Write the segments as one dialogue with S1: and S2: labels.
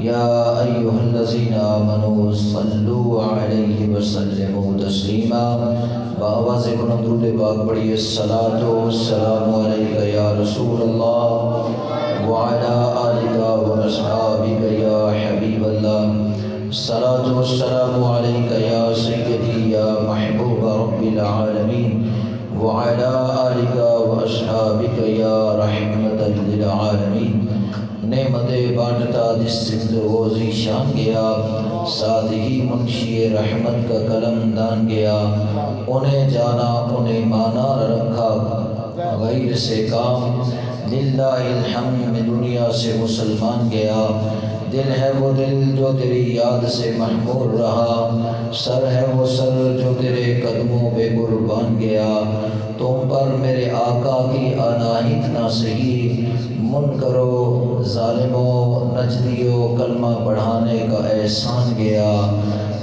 S1: یا ایھا الذین آمنوا صلوا علیہ وسلموا تسلیما۔ بآواز بلند درود پاک پڑھیے۔ الصلاۃ والسلام علیک یا رسول اللہ وعلی آلک واصحابک یا حبیب اللہ۔ الصلاۃ والسلام علیک یا سیدی یا محبوب رب العالمین وعلی آلک واصحابک یا رحمۃ للعالمین۔ نعمت بانٹتا جس روزی شان گیا، ساتھ ہی منشی رحمت کا قلم دان گیا۔ انہیں جانا انہیں مانا رکھا غیر سے کام، للہ الحمد میں دنیا سے مسلمان گیا۔ دل ہے وہ دل جو تیری یاد سے محمور رہا، سر ہے وہ سر جو تیرے قدموں پہ قربان گیا۔ تم پر میرے آقا کی عنایت نہ سہی، منکرو ظالموں نجدیوں کلمہ پڑھانے کا احسان گیا۔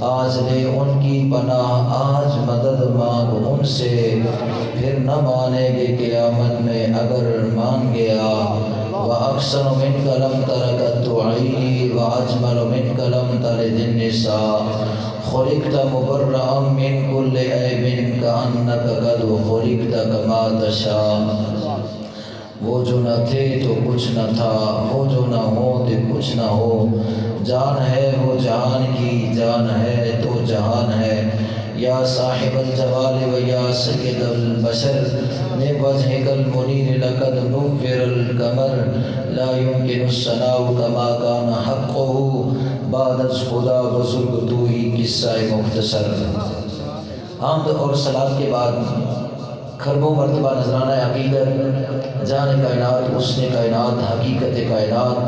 S1: آج لے ان کی پناہ، آج مدد مانگ ان سے، پھر نہ مانیں گے قیامت میں اگر مان گیا۔ وَأَحْسَنُ مِنْكَ لَمْ تَرَكَتْ عَيْنِي وَأَجْمَلُ مِنْكَ لَمْ تَلِدِ النِّسَاءُ خُلِقْتَ مُبَرَّأً مِنْ كُلِّ عَيْبٍ كَأَنَّكَ قَدْ خُلِقْتَ كَمَا تَشَاءُ۔ وہ جو نہ تھے تو کچھ نہ تھا، وہ جو نہ ہو تو کچھ نہ ہو۔ جان ہے وہ جہان کی، جان ہے تو جہان ہے۔ یا صاحب الجلال و یا سید البشر من وجهك المنیر لقد نور القمر لا يمكن الثناء كما كان حقه بعد از خدا بزرگ تو ہی قصہ مختصر۔ حمد اور صلات کے بعد کھربوں مرتبہ نذرانہ عقیدت، جان کائنات، حسن کائنات، حقیقت کائنات،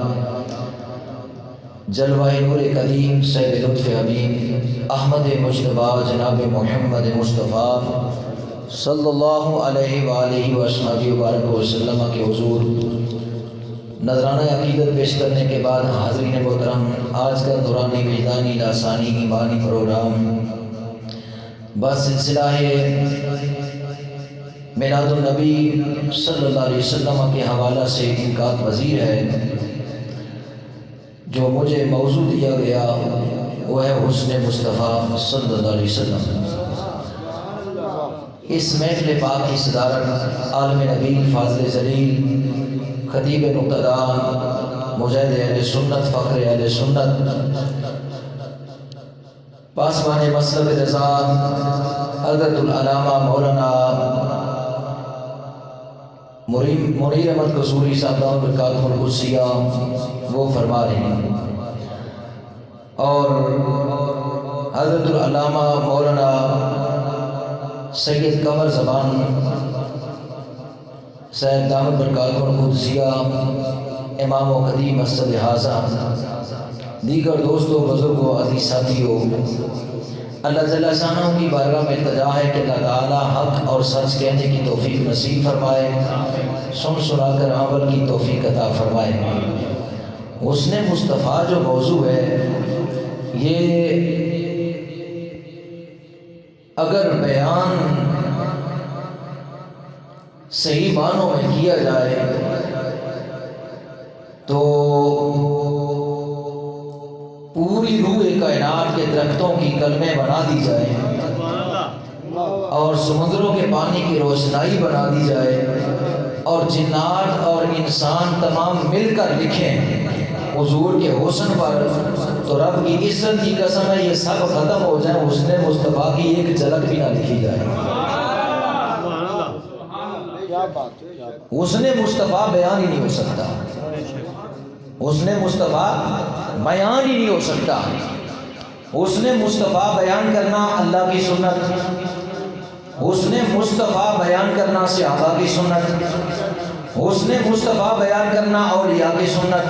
S1: جلوہ نور قدیم، سید لطف حبیب احمد مجتبی جناب محمد مصطفیٰ صلی اللہ علیہ وآلہ وآلہ وبارک وسلم کے حضور نذرانہ عقیدت پیش کرنے کے بعد حاضرین محترم، آج کا دورانی وجدانی لاسانی ایمانی پروگرام بس سلسلہ ہے میلاد النبی صلی اللہ علیہ وسلم کے حوالہ سے انعقاد پذیر ہے۔ جو مجھے موضوع دیا گیا وہ ہے حسن مصطفیٰ صلی اللہ علیہ وسلم۔ اس محفل پاک کی صدارت عالم نبی فاضل جلیل خطیب نقطہدان مجاہد اہل سنت فخر اہل سنت پاسبان مسلک رضا حضرت العلامہ مولانا منیر احمد قصوری صاحب دامت برکاتہ القدسیہ وہ فرما رہے ہیں، اور حضرت العلامہ مولانا سید قمر زبان صاحب دامت برکاتہ القدسیہ امام و خطیب مسجد حاضہ، دیگر دوستوں بزرگوں عزیز ساتھیوں، اللہ جل شانہ کی بارگاہ میں التجا ہے کہ اللہ تعالیٰ حق اور سچ کہنے کی توفیق نصیب فرمائے، سن سنا کر عمل کی توفیق عطا فرمائے۔ حسن مصطفیٰ جو موضوع ہے، یہ اگر بیان صحیح معنوں میں کیا جائے تو پوری روح کائنات کے درختوں کی کلمیں بنا دی جائے اور سمندروں کے پانی کی روشنائی بنا دی جائے اور جنات اور انسان تمام مل کر لکھیں حضور کے حسن پر، تو رب کی عزت کی قسم ہے یہ سب ختم ہو جائیں، حسن مصطفیٰ کی ایک جھلک بھی نہ لکھی جائے۔ حسن مصطفیٰ بیان ہی نہیں ہو سکتا، حسن مصطفیٰ بیان ہی نہیں ہو سکتا۔ حسن مصطفیٰ بیان کرنا اللہ کی سنت، حسن مصطفیٰ بیان کرنا صحابہ کی سنت، حسن مصطفیٰ بیان کرنا اولیاء کی سنت،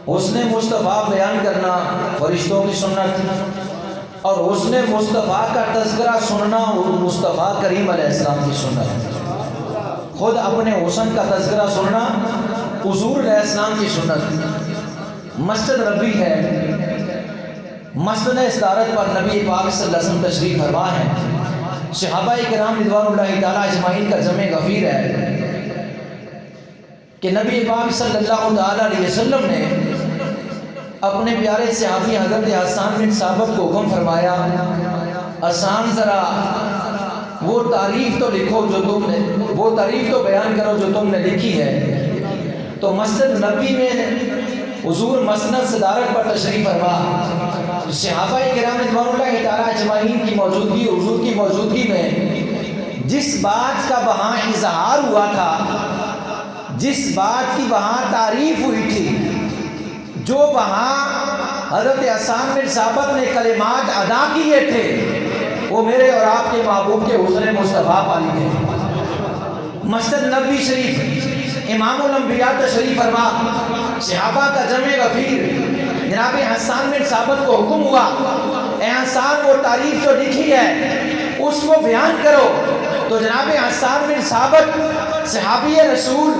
S1: حسن مصطفیٰ بیان کرنا فرشتوں کی سنت، اور حسن مصطفیٰ کا تذکرہ سننا مصطفیٰ کریم علیہ السلام کی سنت۔ خود اپنے حسن کا تذکرہ سننا حضور علیہ السلام کی سنت۔ مسجد نبی ہے، مسجد استارت پر نبی پاک صلی اللہ علیہ وسلم تشریف فرما ہے، صحابہ کرام رضوان اللہ تعالیٰ اجمعین کا جمع غفیر ہے کہ نبی پاک صلی اللہ علیہ وسلم نے اپنے پیارے صحابی حضرت حسان بن ثابت کو حکم فرمایا، حسان ذرا وہ تعریف تو لکھو جو تم نے، وہ تعریف تو بیان کرو جو تم نے لکھی ہے۔ تو مسجد نبوی میں حضور مسند صدارت پر تشریف فرما، صحابہ کرام رضوان اللہ تعالیٰ اجمعین کی موجودگی، حضور کی موجودگی میں جس بات کا وہاں اظہار ہوا تھا، جس بات کی وہاں تعریف ہوئی تھی، جو وہاں حضرت حسان بن ثابت نے کلمات ادا کیے تھے، وہ میرے اور آپ کے محبوب کے حسن مصطفیٰ پالی تھے۔ مسجد نبوی شریف امام الانبیاء تشریف فرما، صحابہ کا جمع غفیر جناب حسان بن ثابت کو حکم ہوا، اے حسان وہ تعریف جو لکھی ہے اس کو بیان کرو۔ تو جناب حسان بن ثابت صحابی رسول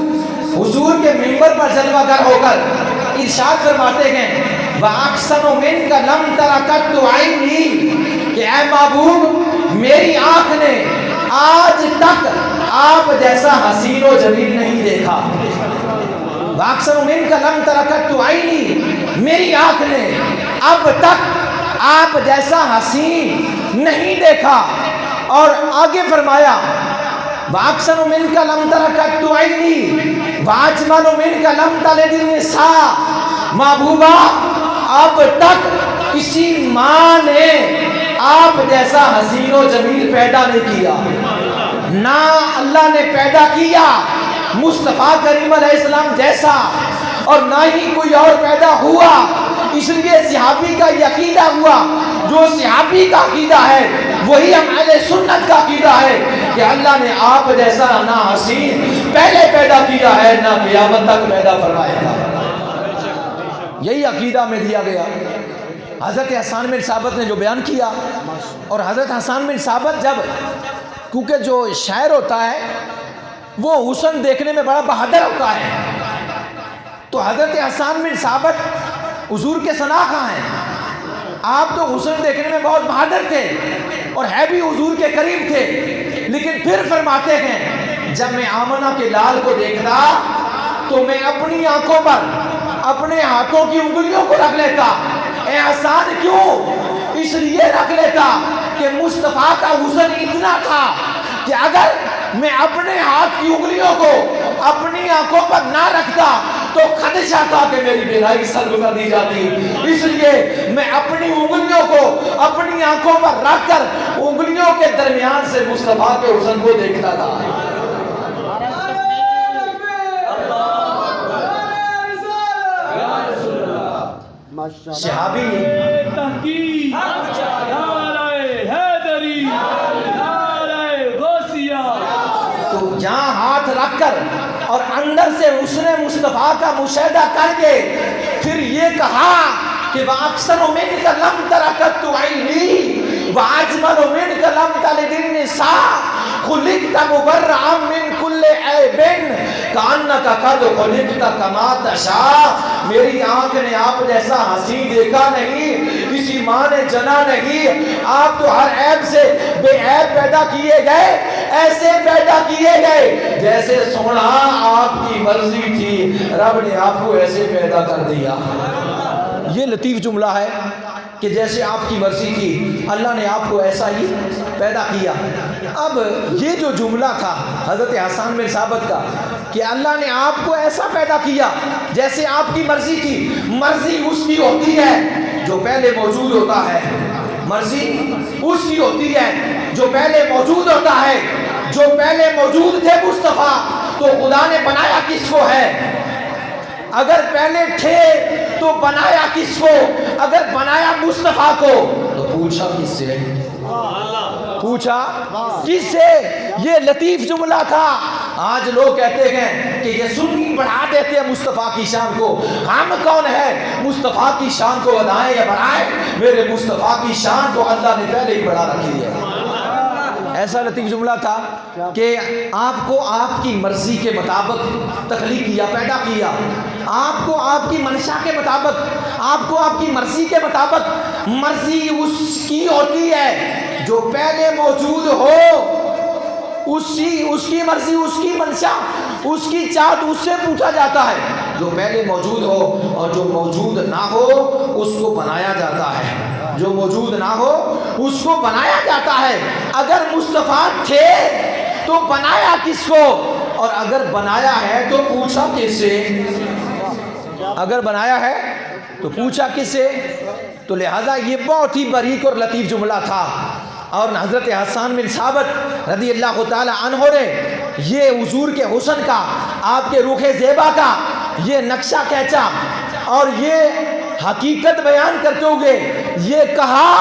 S1: حضور کے منبر پر جلوہ گر ہو کر ارشاد فرماتے ہیں، وَأَحْسَنُ مِنْكَ لَمْ تَرَ قَطُّ عَيْنِي، کہ اے محبوب میری آنکھ نے آج تک آپ جیسا حسین و جمیل نہیں دیکھا۔ وَأَحْسَنُ مِنْكَ لَمْ تَرَ قَطُّ عَيْنِي، میری آنکھ نے اب تک آپ جیسا حسین نہیں دیکھا۔ اور آگے فرمایا، وَأَحْسَنُ مِنْكَ لَمْ تَرَ قَطُّ عَيْنِي وَأَجْمَلُ مِنْكَ لَمْ تَلِدِ النِّسَاء، محبوبہ اب تک کسی ماں نے آپ جیسا حسین و جمیل پیدا نہیں کیا، نہ اللہ نے پیدا کیا مصطفیٰ کریم علیہ السلام جیسا، اور نہ ہی کوئی اور پیدا ہوا۔ اس لیے صحابی کا یہ عقیدہ ہوا، جو صحابی کا عقیدہ ہے وہی ہم اہل سنت کا عقیدہ ہے کہ اللہ نے آپ جیسا نہ حسین پہلے پیدا کیا ہے، نہ قیامت تک پیدا فرمائے گا۔ یہی عقیدہ میں دیا گیا۔ حضرت حسان بن ثابت نے جو بیان کیا، اور حضرت حسان بن ثابت جب، کیونکہ جو شاعر ہوتا ہے وہ حسن دیکھنے میں بڑا بہادر ہوتا ہے، تو حضرت حسان بن ثابت حضور کے ثناء ہیں، آپ تو حسن دیکھنے میں بہت بہادر تھے اور ہے بھی حضور کے قریب تھے، لیکن پھر فرماتے ہیں جب میں آمنہ کے لال کو دیکھتا تو میں اپنی آنکھوں پر اپنے ہاتھوں کی انگلیوں کو رکھ لیتا۔ اے حسان کیوں؟ اس لیے رکھ لیتا کہ مصطفیٰ کا حسن اتنا تھا کہ اگر میں اپنے ہاتھ کی انگلیوں کو اپنی آنکھوں پر نہ رکھتا تو خدشہ تھا کہ میری بینائی سلب کر دی جاتی، اس لیے میں اپنی انگلیوں کو اپنی آنکھوں پر رکھ کر انگلیوں کے درمیان سے مصطفیٰ کے حسن کو دیکھتا تھا۔ صحابی تحقیق تو جہاں ہاتھ رکھ کر اور اندر سے حسن مصطفیٰ کا مشاہدہ کر کے پھر یہ کہا کہ وَأَحْسَنُ مِنْكَ لَمْ تَرَ قَطُّ عَيْنِي وَأَجْمَلُ مِنْكَ لَمْ تَلِدِ النِّسَاء خُلِقْتَ مُبَرَّأً مِنْ كُلِّ عَیْبٍ کَأَنَّكَ قَدْ خُلِقْتَ کَمَا تَشَاءُ، میری آنکھ نے آپ جیسا حسین دیکھا نہیں، کسی ماں نے جنا نہیں، آپ تو ہر عیب سے بے عیب پیدا کیے گئے، ایسے پیدا کیے گئے جیسے سونا آپ کی مرضی تھی، رب نے آپ کو ایسے پیدا کر دیا۔ یہ لطیف جملہ ہے کہ جیسے آپ کی مرضی تھی اللہ نے آپ کو ایسا ہی پیدا کیا۔ اب یہ جو جملہ تھا حضرت حسان بن ثابت کا کہ اللہ نے آپ کو ایسا پیدا کیا جیسے آپ کی مرضی تھی، مرضی اس کی ہوتی ہے جو پہلے موجود ہوتا ہے، مرضی اس کی ہوتی ہے جو پہلے موجود ہوتا ہے۔ جو پہلے موجود تھے مصطفیٰ تو خدا نے بنایا کس کو ہے؟ اگر پہلے تھے تو بنایا کس کو؟ اگر بنایا مصطفیٰ کو تو پوچھا کس سے؟ پوچھا کس سے؟ یہ لطیف جملہ تھا۔ آج لوگ کہتے ہیں کہ یہ سنی بڑھا دیتے ہیں مصطفیٰ کی شان کو، ہم کون ہے مصطفیٰ کی شان کو بڑھائیں یا بڑھائیں؟ میرے مصطفیٰ کی شان تو اللہ نے پہلے ہی بڑھا رکھی ہے۔ ایسا لطیف جملہ تھا کہ آپ کو آپ کی مرضی کے مطابق تخلیق کیا، پیدا کیا، آپ کو آپ کی منشا کے مطابق، آپ کو آپ کی مرضی کے مطابق، مرضی اس کی ہوتی ہے جو پہلے موجود ہو، اس کی مرضی، اس کی منشا، اس کی چاہت اس سے پوچھا جاتا ہے۔ جو پہلے موجود ہو اور جو موجود نہ ہو اس کو بنایا جاتا ہے، جو موجود نہ ہو اس کو بنایا جاتا ہے۔ اگر مصطفیٰ تھے تو بنایا کس کو، اور اگر بنایا ہے تو پوچھا کس سے؟ اگر بنایا ہے تو پوچھا کس سے؟ تو لہٰذا یہ بہت ہی باریک اور لطیف جملہ تھا، اور حضرت حسان بن ثابت رضی اللہ تعالی عنہ نے یہ حضور کے حسن کا، آپ کے روح زیبا کا یہ نقشہ کھینچا اور یہ حقیقت بیان کرتے ہوئے یہ کہا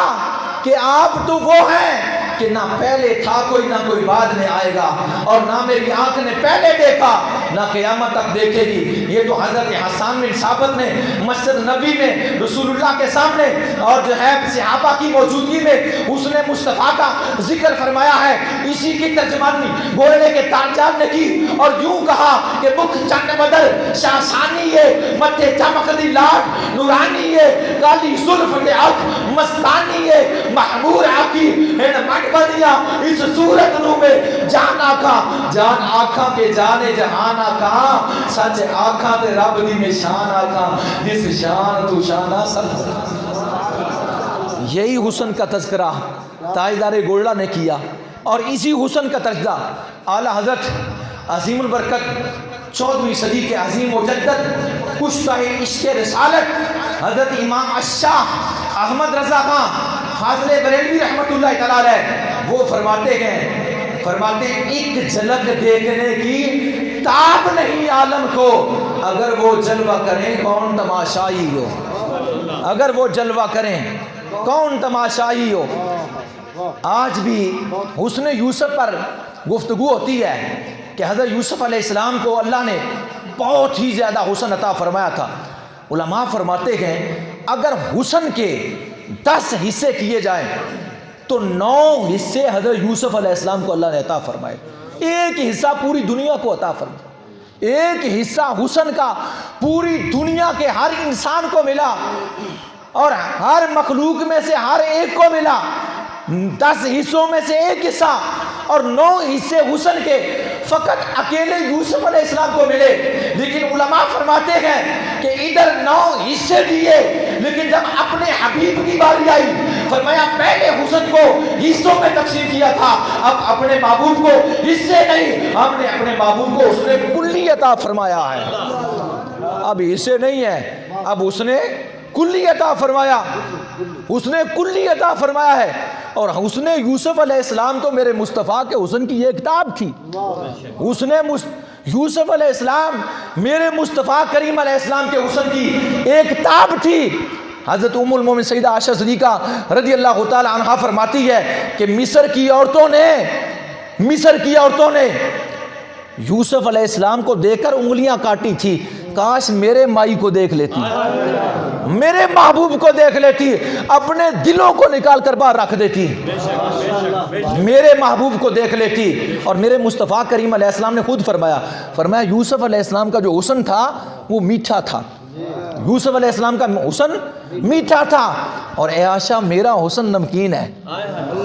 S1: کہ آپ تو وہ ہیں کہ نہ پہلے تھا کوئی نہ کوئی بعد میں آئے گا، اور نہ میری آنکھ نے پہلے دیکھا نہ قیامت تک دیکھے گی۔ یہ تو حضرت حسان بن ثابت نے مسجد نبی میں رسول اللہ کے سامنے اور جو ہے صحابہ کی موجودگی میں اس نے مصطفیٰ کا ذکر فرمایا ہے۔ اسی کی ترجمانی گھوڑے کے تاجدار نے کی اور یوں کہا کہ مکھ چند بدر شاہسانی ہے، متھے چمکتی لاٹ نورانی ہے، کالی زلف کے آنکھ مستانی ہے، محمور آقی ہے بنیا اس صورت نو میں جان آکھا، جان آکھا کے جانے جہان آکھا، سچ آکھا تے رب دی میں شان آکھا، جس شان تو شانہ سب۔ یہی حسن کا تذکرہ تاجدار گولڈا نے کیا، اور اسی حسن کا تذکرہ اعلیٰ حضرت عظیم البرکت 14ویں صدی کے عظیم مجدد کشتہ عشق رسالت حضرت امام الشاہ احمد رضا خان فاضل بریلوی رحمت اللہ تعالیٰ علیہ وہ فرماتے ہیں، فرماتے ہیں ایک جھلک دیکھنے کی تاب نہیں عالم کو، اگر وہ جلوہ کریں کون تماشائی ہو، اگر وہ جلوہ کریں کون تماشائی ہو۔ آج بھی حسن یوسف پر گفتگو ہوتی ہے کہ حضرت یوسف علیہ السلام کو اللہ نے بہت ہی زیادہ حسن عطا فرمایا تھا۔ علماء فرماتے ہیں اگر حسن کے 10 حصے کیے جائیں تو 9 حصے حضرت یوسف علیہ السلام کو اللہ نے عطا فرمائے، ایک حصہ پوری دنیا کو عطا فرمائے، ایک حصہ حسن کا پوری دنیا کے ہر انسان کو ملا اور ہر مخلوق میں سے ہر ایک کو ملا۔ 10 حصوں میں سے ایک حصہ اور 9 حصے حسن کے فقط اکیلے یوسف علیہ السلام کو ملے، لیکن علماء فرماتے ہیں کہ ادھر 9 حصے دیے، لیکن جب اپنے حبیب کی باری آئی فرمایا پہلے حسن کو حصوں میں تقسیم کیا تھا، اب اپنے محبوب کو حصے نہیں، ہم نے اپنے محبوب کو اس نے کلی عطا فرمایا ہے۔ اب حصے نہیں ہے، اب اس نے کلی عطا فرمایا، اس نے کلی عطا فرمایا ہے۔ اور حسن یوسف علیہ السلام تو میرے مصطفیٰ کے حسن کی یہ کتاب تھی، حسن یوسف علیہ السلام میرے مصطفیٰ کریم علیہ السلام کے حسن کی ایک کتاب تھی۔ حضرت ام المومن سیدہ عائشہ صدیقہ رضی اللہ تعالی عنہا فرماتی ہے کہ مصر کی عورتوں نے یوسف علیہ السلام کو دیکھ کر انگلیاں کاٹی تھی، کاش میرے مائی کو دیکھ لیتی، میرے محبوب کو دیکھ لیتی، اپنے دلوں کو نکال کر باہر رکھ دیتی، میرے محبوب کو دیکھ لیتی۔ اور میرے مصطفیٰ کریم علیہ السلام نے خود فرمایا یوسف علیہ السلام کا جو حسن تھا وہ میٹھا تھا، یوسف علیہ السلام کا حسن میٹھا تھا، اور اے عائشہ میرا حسن نمکین ہے،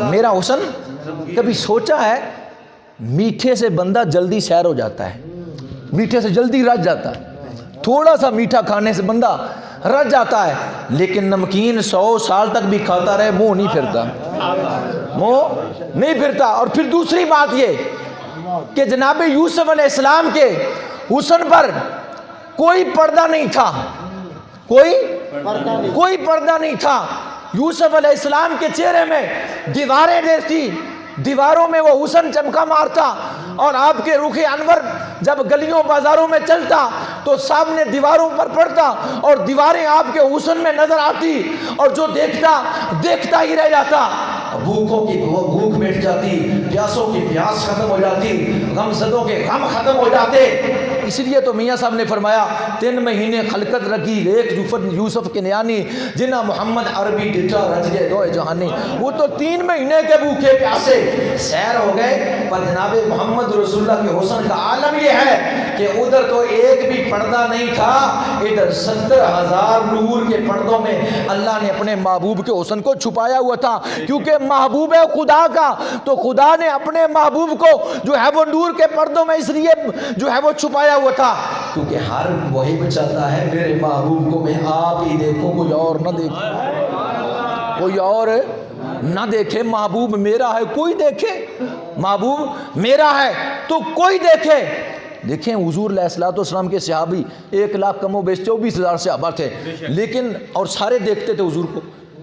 S1: میرا حسن کبھی سوچا ہے میٹھے سے بندہ جلدی سیر ہو جاتا ہے، میٹھے سے جلدی رج جاتا ہے، تھوڑا سا میٹھا کھانے سے بندہ رج جاتا ہے، لیکن نمکین 100 سال تک بھی کھاتا رہے منہ نہیں پھرتا، منہ نہیں پھرتا۔ اور پھر دوسری بات یہ کہ جناب یوسف علیہ السلام کے حسن پر کوئی پردہ نہیں تھا، کوئی پردہ نہیں تھا۔ یوسف علیہ السلام کے چہرے میں دیواریں دیکھتی، دیواروں میں وہ حسن چمکا مارتا، اور آپ کے رخ انور جب گلیوں بازاروں میں چلتا تو سامنے دیواروں پر پڑتا اور دیواریں آپ کے حسن میں نظر آتی، اور جو دیکھتا ہی رہ جاتا، بھوکوں کی بھوک مٹ جاتی، پیاسوں کی پیاس ختم ہو جاتی، غم زدوں کے غم ختم ہو جاتے۔ اس لیے تو میاں صاحب نے فرمایا 3 مہینے خلقت رکھی ایک یوسف کے نیانی، جنہ محمد عربی ڈٹا رج گئے دو جہانی۔ وہ تو 3 مہینے کے بھوکے پیاسے سیر ہو گئے، پر جناب محمد رسول اللہ کے حسن کا عالم یہ ہے کہ ادھر تو ایک بھی پردہ نہیں تھا، ادھر 70,000 نور کے پردوں میں اللہ نے اپنے محبوب کے حسن کو چھپایا ہوا تھا، کیونکہ محبوب ہے خدا کا، تو خدا نے اپنے محبوب کو جو ہے وہ نور کے پردوں میں اس لیے جو ہے وہ چھپایا
S2: ہوا تھا، کیونکہ ہر محب چاہتا ہے میرے محبوب کو میں آپ ہی دیکھوں، کوئی اور نہ دیکھے، کوئی اور نہ دیکھے، محبوب میرا ہے کوئی دیکھے، محبوب میرا ہے تو کوئی دیکھے۔ دیکھیں حضور علیہ الصلوۃ والسلام کے صحابی 1,00,000 کم و بیش 24,000 صحابہ تھے، لیکن اور سارے دیکھتے تھے حضور کو۔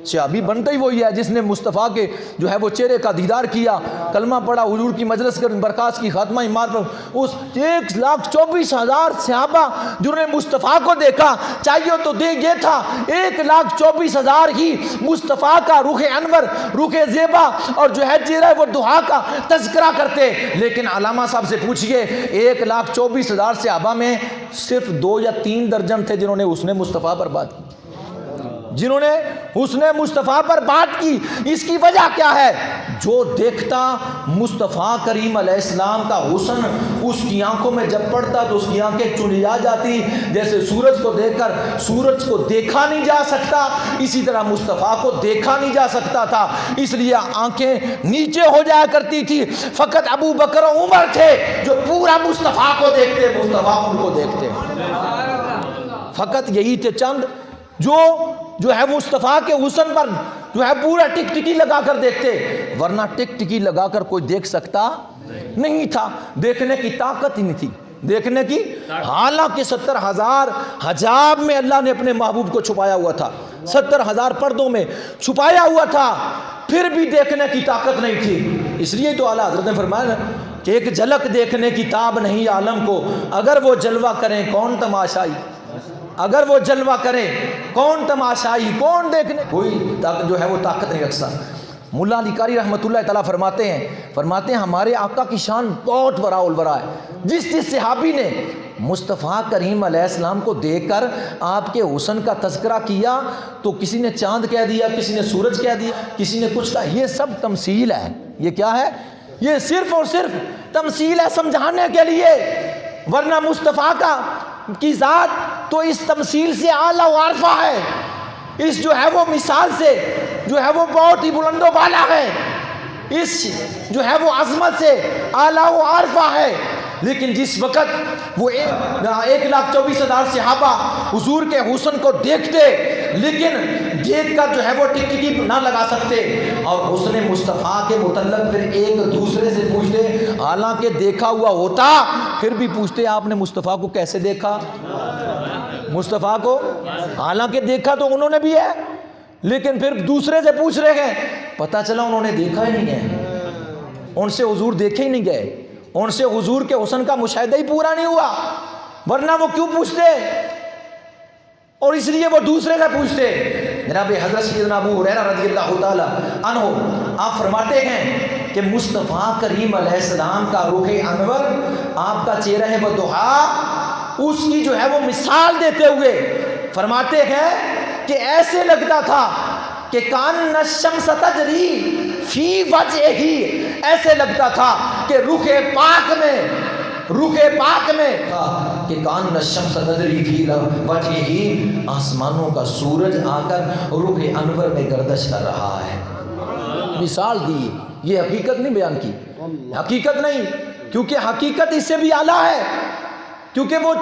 S2: صحابی بنتا ہی وہی ہے جس نے مصطفیٰ کے جو ہے وہ چہرے کا دیدار کیا، کلمہ پڑھا، حضور کی مجلس کر برکات کی، خاتمہ ایمان پر اس 1,24,000 صحابہ جنہوں نے مصطفیٰ کو دیکھا، چاہیے تو یہ تھا 1,24,000 ہی مصطفیٰ کا رخ انور، رخ زیبا اور جو ہے چہرہ وہ دعا کا تذکرہ کرتے، لیکن علامہ صاحب سے پوچھئے 1,24,000 صحابہ میں صرف 2 یا 3 درجن تھے جنہوں نے حسن مصطفیٰ پر بات کی، جنہوں نے حسن مصطفیٰ پر بات کی۔ اس کی وجہ کیا ہے؟ جو دیکھتا مصطفیٰ کریم علیہ السلام کا حسن اس کی آنکھوں میں جب پڑتا تو اس کی آنکھیں چلی آ جاتی، جیسے سورج کو دیکھ کر سورج کو دیکھا نہیں جا سکتا، اسی طرح مصطفیٰ کو دیکھا نہیں جا سکتا تھا، اس لیے آنکھیں نیچے ہو جایا کرتی تھی۔ فقط ابو بکر و عمر تھے جو پورا مصطفیٰ کو دیکھتے، مصطفیٰ ان کو دیکھتے، فقط یہی تھے چند جو ہے مصطفیٰ کے حسن پر جو ہے پورا ٹک ٹکی لگا کر دیکھتے، ورنہ ٹک ٹکی لگا کر کوئی دیکھ سکتا نہیں تھا، دیکھنے کی طاقت ہی نہیں تھی، دیکھنے کی، حالانکہ 70,000 حجاب میں اللہ نے اپنے محبوب کو چھپایا ہوا تھا، 70,000 پردوں میں چھپایا ہوا تھا، پھر بھی دیکھنے کی طاقت نہیں تھی۔ اس لیے تو اعلیٰ حضرت نے فرمایا کہ ایک جھلک دیکھنے کی تاب نہیں عالم کو، اگر وہ جلوہ کریں کون تماشائی، اگر وہ جلوہ کریں کون تماشائی، کون دیکھنے، کوئی جو ہے وہ طاقت نہیں رکھتا۔ ملا علی قاری رحمۃ اللہ تعالیٰ فرماتے ہیں ہمارے آقا کی شان بہت وراء الورا ہے۔ جس صحابی نے مصطفیٰ کریم علیہ السلام کو دیکھ کر آپ کے حسن کا تذکرہ کیا تو کسی نے چاند کہہ دیا، کسی نے سورج کہہ دیا، کسی نے کچھ کہا، یہ سب تمثیل ہے۔ یہ کیا ہے؟ یہ صرف اور صرف تمثیل ہے، سمجھانے کے لیے، ورنہ مصطفیٰ کی ذات تو اس تمثیل سے اعلیٰ و عارفہ ہے، اس جو ہے وہ مثال سے جو ہے وہ بہت ہی بلند و بالا ہے، اس جو ہے وہ عظمت سے اعلیٰ و عارفہ ہے۔ لیکن جس وقت وہ 1,24,000 صحابہ حضور کے حسن کو دیکھتے، لیکن دیکھ کر جو ہے وہ ٹک ٹکی نہ لگا سکتے، اور حسن مصطفیٰ کے متعلق پھر ایک دوسرے سے پوچھتے، حالانکہ دیکھا ہوا ہوتا پھر بھی پوچھتے آپ نے مصطفیٰ کو کیسے دیکھا؟ مصطفیٰ کو حالانکہ دیکھا تو انہوں نے بھی ہے، لیکن پھر دوسرے سے پوچھ رہے ہیں، پتہ چلا انہوں نے دیکھا ہی نہیں ہے، ان سے حضور دیکھے ہی نہیں گئے، ان سے حضور کے حسن کا مشاہدہ ہی پورا نہیں ہوا، ورنہ وہ کیوں پوچھتے؟ اور اس لیے وہ دوسرے سے پوچھتے۔ جناب حضرت سیدنا ابو ہریرہ رضی اللہ تعالی عنہ آپ فرماتے ہیں کہ مصطفیٰ کریم علیہ السلام کا رخ انور، آپ کا چہرہ بضحا، اس کی جو ہے وہ مثال دیتے ہوئے فرماتے ہیں کہ ایسے لگتا تھا کہ کان الشمس تجری فی وجہہ، ایسے لگتا تھا کہ رخ پاک میں کہ کان الشمس تجری فی وجہہ، آسمانوں کا سورج آ کر رخ انور میں گردش کر رہا ہے۔ مثال دی، یہ حقیقت نہیں بیان کی، حقیقت نہیں، کیونکہ حقیقت اس سے بھی اعلیٰ ہے، کیونکہ وہ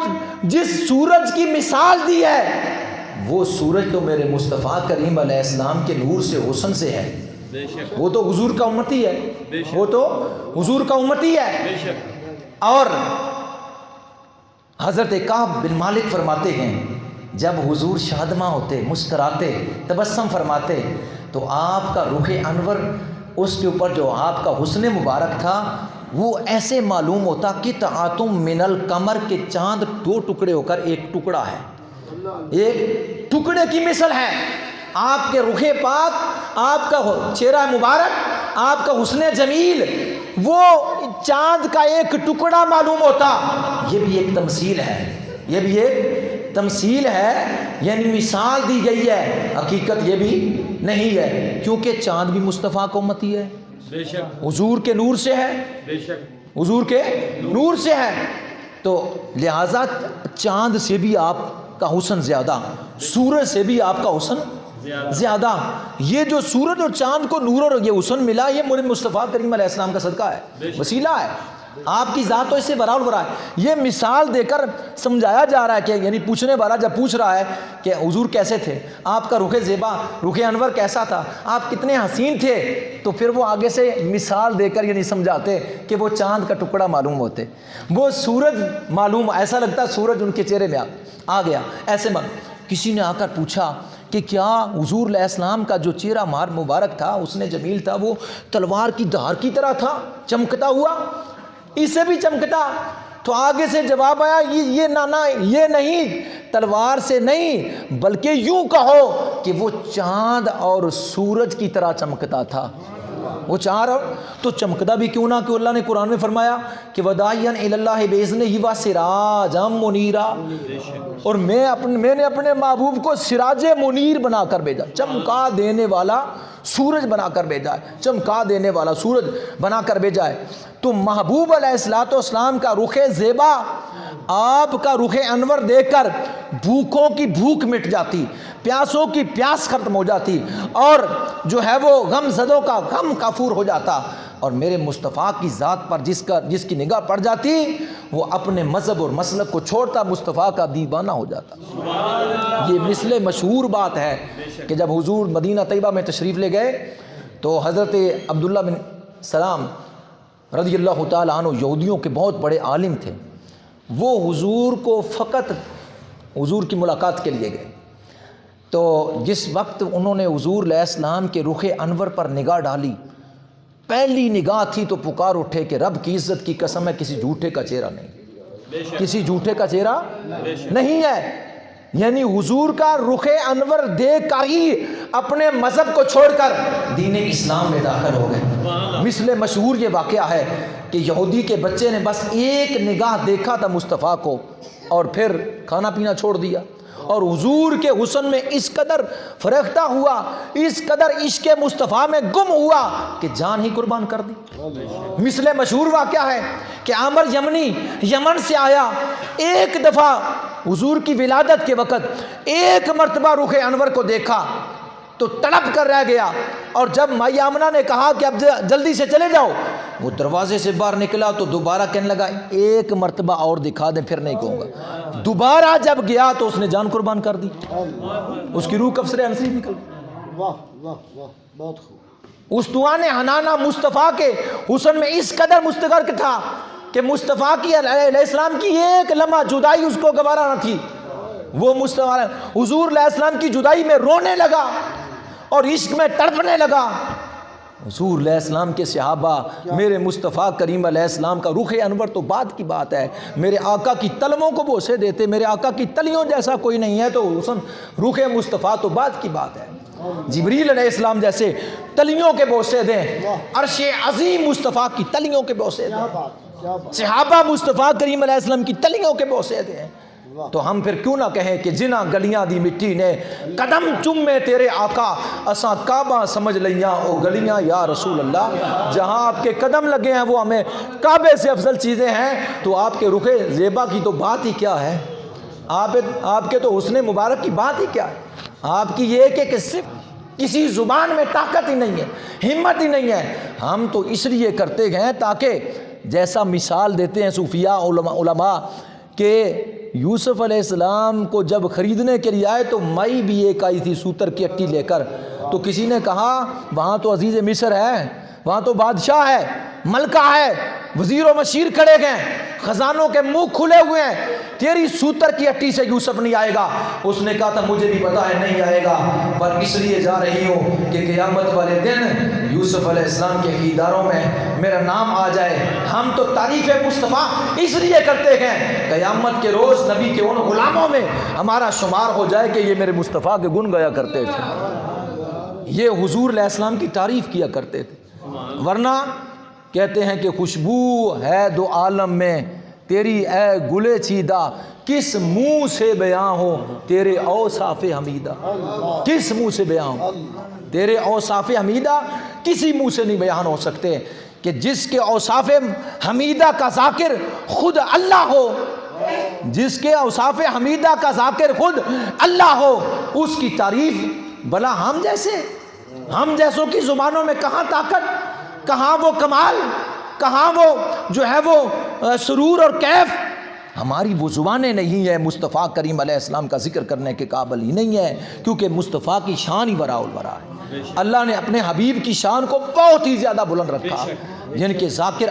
S2: جس سورج کی مثال دی ہے وہ سورج تو میرے مصطفیٰ کریم علیہ السلام کے نور سے، حسن سے ہے، وہ تو حضور کا امتی ہے، وہ تو حضور کا امتی ہے۔ اور حضرت کعب بن مالک فرماتے ہیں جب حضور شادماں ہوتے، مسکراتے، تبسم فرماتے تو آپ کا رخ انور، اس کے اوپر جو آپ کا حسن مبارک تھا وہ ایسے معلوم ہوتا کہ تعاتم من القمر کے چاند 2 ٹکڑے ہو کر ایک ٹکڑا ہے، ایک ٹکڑے کی مثل ہے۔ آپ کے رخ پاک، آپ کا چہرہ مبارک، آپ کا حسن جمیل وہ چاند کا ایک ٹکڑا معلوم ہوتا۔ یہ بھی ایک تمثیل ہے، یہ بھی ایک تمثیل ہے، یعنی مثال دی گئی ہے، حقیقت یہ بھی نہیں ہے، کیونکہ چاند بھی مصطفیٰ کو امتی ہے، حضور کے نور سے ہے، حضور کے نور سے ہے، تو لہٰذا چاند سے بھی آپ کا حسن زیادہ، سورج سے بھی آپ کا حسن زیادہ۔ یہ جو سورج اور چاند کو نور اور یہ حسن ملا، یہ مصطفیٰ کریم علیہ السلام کا صدقہ ہے، وسیلہ ہے۔ آپ کی ذات تو اس سے برا البرا ہے۔ یہ مثال دے کر سمجھایا جا رہا ہے کہ یعنی پوچھنے والا جب پوچھ رہا ہے کہ حضور کیسے تھے، آپ کا رخ زیبا، رخ انور کیسا تھا، آپ کتنے حسین تھے، تو پھر وہ آگے سے مثال دے کر یعنی سمجھاتے کہ وہ چاند کا ٹکڑا معلوم ہوتے، وہ سورج معلوم، ایسا لگتا سورج ان کے چہرے میں آ گیا ایسے کسی نے آ کر پوچھا کہ کیا حضور علیہ السلام کا جو چہرہ مبارک تھا، اس نے جمیل تھا، وہ تلوار کی دھار کی طرح تھا، چمکتا ہوا، اس سے بھی چمکتا؟ تو آگے سے جواب آیا یہ نانا، یہ نہیں، تلوار سے نہیں، بلکہ یوں کہو کہ وہ چاند اور سورج کی طرح چمکتا تھا۔ وہ چار تو چمکتا بھی کیوں نہ کہ اللہ نے قرآن میں فرمایا کہ وداعیاً الی اللہ بإذنہ وسراجا منیرا، اور میں نے اپنے محبوب کو سراج منیر بنا کر بھیجا، چمکا دینے والا سورج بنا کر بھیجا ہے، چمکا دینے والا سورج بنا کر بھیجا ہے۔ تو محبوب علیہ الصلوۃ والسلام کا رخ زیبا، آپ کا رخ انور دیکھ کر بھوکوں کی بھوک مٹ جاتی، پیاسوں کی پیاس ختم ہو جاتی، اور جو ہے وہ غم زدوں کا غم کافور ہو جاتا، اور میرے مصطفیٰ کی ذات پر جس کی نگاہ پڑ جاتی وہ اپنے مذہب اور مسلک کو چھوڑتا، مصطفیٰ کا دیوانہ ہو جاتا۔ یہ مثل مشہور بات ہے کہ جب حضور مدینہ طیبہ میں تشریف لے گئے تو حضرت عبداللہ بن سلام رضی اللہ تعالیٰ عنہ یہودیوں کے بہت بڑے عالم تھے، وہ حضور کو فقط حضور کی ملاقات کے لیے گئے، تو جس وقت انہوں نے حضور علیہ السلام کے رخ انور پر نگاہ ڈالی، پہلی نگاہ تھی تو پکار اٹھے کہ رب کی عزت کی قسم ہے کسی جھوٹے کا چہرہ نہیں، کسی جھوٹے کا چہرہ نہیں ہے، یعنی حضور کا رخ انور دیکھ کر ہی اپنے مذہب کو چھوڑ کر دین اسلام میں داخل ہو گئے۔ مثل مشہور یہ واقعہ ہے کہ یہودی کے بچے نے بس ایک نگاہ دیکھا تھا مصطفیٰ کو اور پھر کھانا پینا چھوڑ دیا، اور حضور کے حسن میں اس قدر فرختہ ہوا، اس قدر عشق مصطفیٰ میں گم ہوا کہ جان ہی قربان کر دی۔ مثل مشہور واقعہ ہے کہ عامر یمنی یمن سے آیا، ایک دفعہ حضور کی ولادت کے وقت ایک مرتبہ رخ انور کو دیکھا تو تڑپ کر رہ گیا، اور جب مائی آمنہ نے کہا کہ اب جلدی سے چلے جاؤ، وہ دروازے سے باہر نکلا تو دوبارہ کہنے لگا ایک مرتبہ اور دکھا دیں پھر نہیں کہوں گا۔ دوبارہ جب گیا تو اس نے جان قربان کر دی، اس کی روح کفسر انصری نکل گئی۔
S3: واہ واہ واہ، بہت خوب۔
S2: استوان حنانہ مصطفیٰ کے حسن میں اس قدر مستغرق تھا کہ مصطفیٰ کی علیہ السلام کی ایک لمحہ جدائی اس کو گوارا نہ تھی، وہ مصطفیٰ حضور علیہ السلام کی جدائی میں رونے لگا اور عشق میں تڑپنے لگا۔ حضور علیہ السلام کے صحابہ میرے مصطفیٰ کریم علیہ السلام کا رخ انور تو بعد کی بات ہے، میرے آقا کی تلووں کو بوسے دیتے، میرے آقا کی تلیوں جیسا کوئی نہیں ہے، تو حسن رخ مصطفیٰ تو بعد کی بات ہے۔ جبریل علیہ السلام جیسے تلیوں کے بوسے دیں، عرش عظیم مصطفیٰ کی تلیوں کے بوسے دیں، صحابہ مصطفیٰ کریم علیہ السلام کی تلیوں کے بوسے دیں، تو ہم پھر کیوں نہ کہیں کہ جنہ گلیاں دی مٹی نے قدم چومے تیرے آقا، اساں کعبہ سمجھ لیاں او گلیاں یا رسول اللہ۔ جہاں آپ کے قدم لگے ہیں وہ ہمیں کعبے سے افضل چیزیں ہیں، تو آپ کے رخ زیبا کی تو بات ہی کیا ہے، آپ کے تو حسن مبارک کی بات ہی کیا ہے، آپ کی یہ کہ صرف کسی زبان میں طاقت ہی نہیں ہے، ہمت ہی نہیں ہے۔ ہم تو اس لیے کرتے گئے تاکہ جیسا مثال دیتے ہیں صوفیاء علماء کہ یوسف علیہ السلام کو جب خریدنے کے لیے آئے تو مائی بھی ایک آئی تھی سوتر کی اٹی لے کر، تو کسی نے کہا وہاں تو عزیز مصر ہے، وہاں تو بادشاہ ہے، ملکہ ہے، وزیر و مشیر کھڑے گئے، خزانوں کے منہ کھلے ہوئے ہیں، تیری سوتر کی اٹی سے یوسف نہیں آئے گا۔ اس نے کہا تھا مجھے بھی پتا ہے نہیں آئے گا، پر اس لیے جا رہی ہوں کہ قیامت والے دن یوسف علیہ السلام کے خریداروں میں میرا نام آ جائے۔ ہم تو تعریف مصطفیٰ اس لیے کرتے ہیں قیامت کے روز نبی کے ان غلاموں میں ہمارا شمار ہو جائے کہ یہ میرے مصطفیٰ کے گن گایا کرتے تھے، یہ حضور علیہ السلام کی تعریف کیا کرتے تھے۔ ورنہ کہتے ہیں کہ خوشبو ہے دو عالم میں تیری اے گلے چیدہ، کس منہ سے بیاں ہو تیرے اوصاف حمیدہ، کس منہ سے بیاں ہو تیرے اوصاف حمیدہ، کسی منہ سے نہیں بیان ہو سکتے کہ جس کے اوصاف حمیدہ کا ذاکر خود اللہ ہو، جس کے اوصاف حمیدہ کا ذاکر خود اللہ ہو، اس کی تعریف بھلا ہم جیسوں کی زبانوں میں کہاں طاقت، کہاں وہ کمال، کہاں وہ جو ہے وہ سرور اور کیف. ہماری وہ زبانیں نہیں ہیں مصطفیٰ کریم علیہ السلام کا ذکر کرنے کے قابل ہی نہیں ہے، کیونکہ مصطفیٰ کی شان ہی وراء الورا ہے. اللہ نے اپنے حبیب کی شان کو بہت ہی زیادہ بلند رکھا، جن کے ذاکر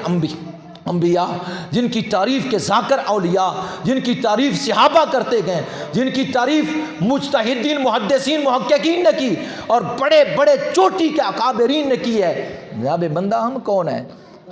S2: انبیاء، جن کی تعریف کے ذاکر اولیاء، جن کی تعریف صحابہ کرتے گئے، جن کی تعریف مجتہدین محدثین محققین نے کی، اور بڑے بڑے چوٹی کے اکابرین نے کی ہے. جناب بندہ ہم کون ہیں؟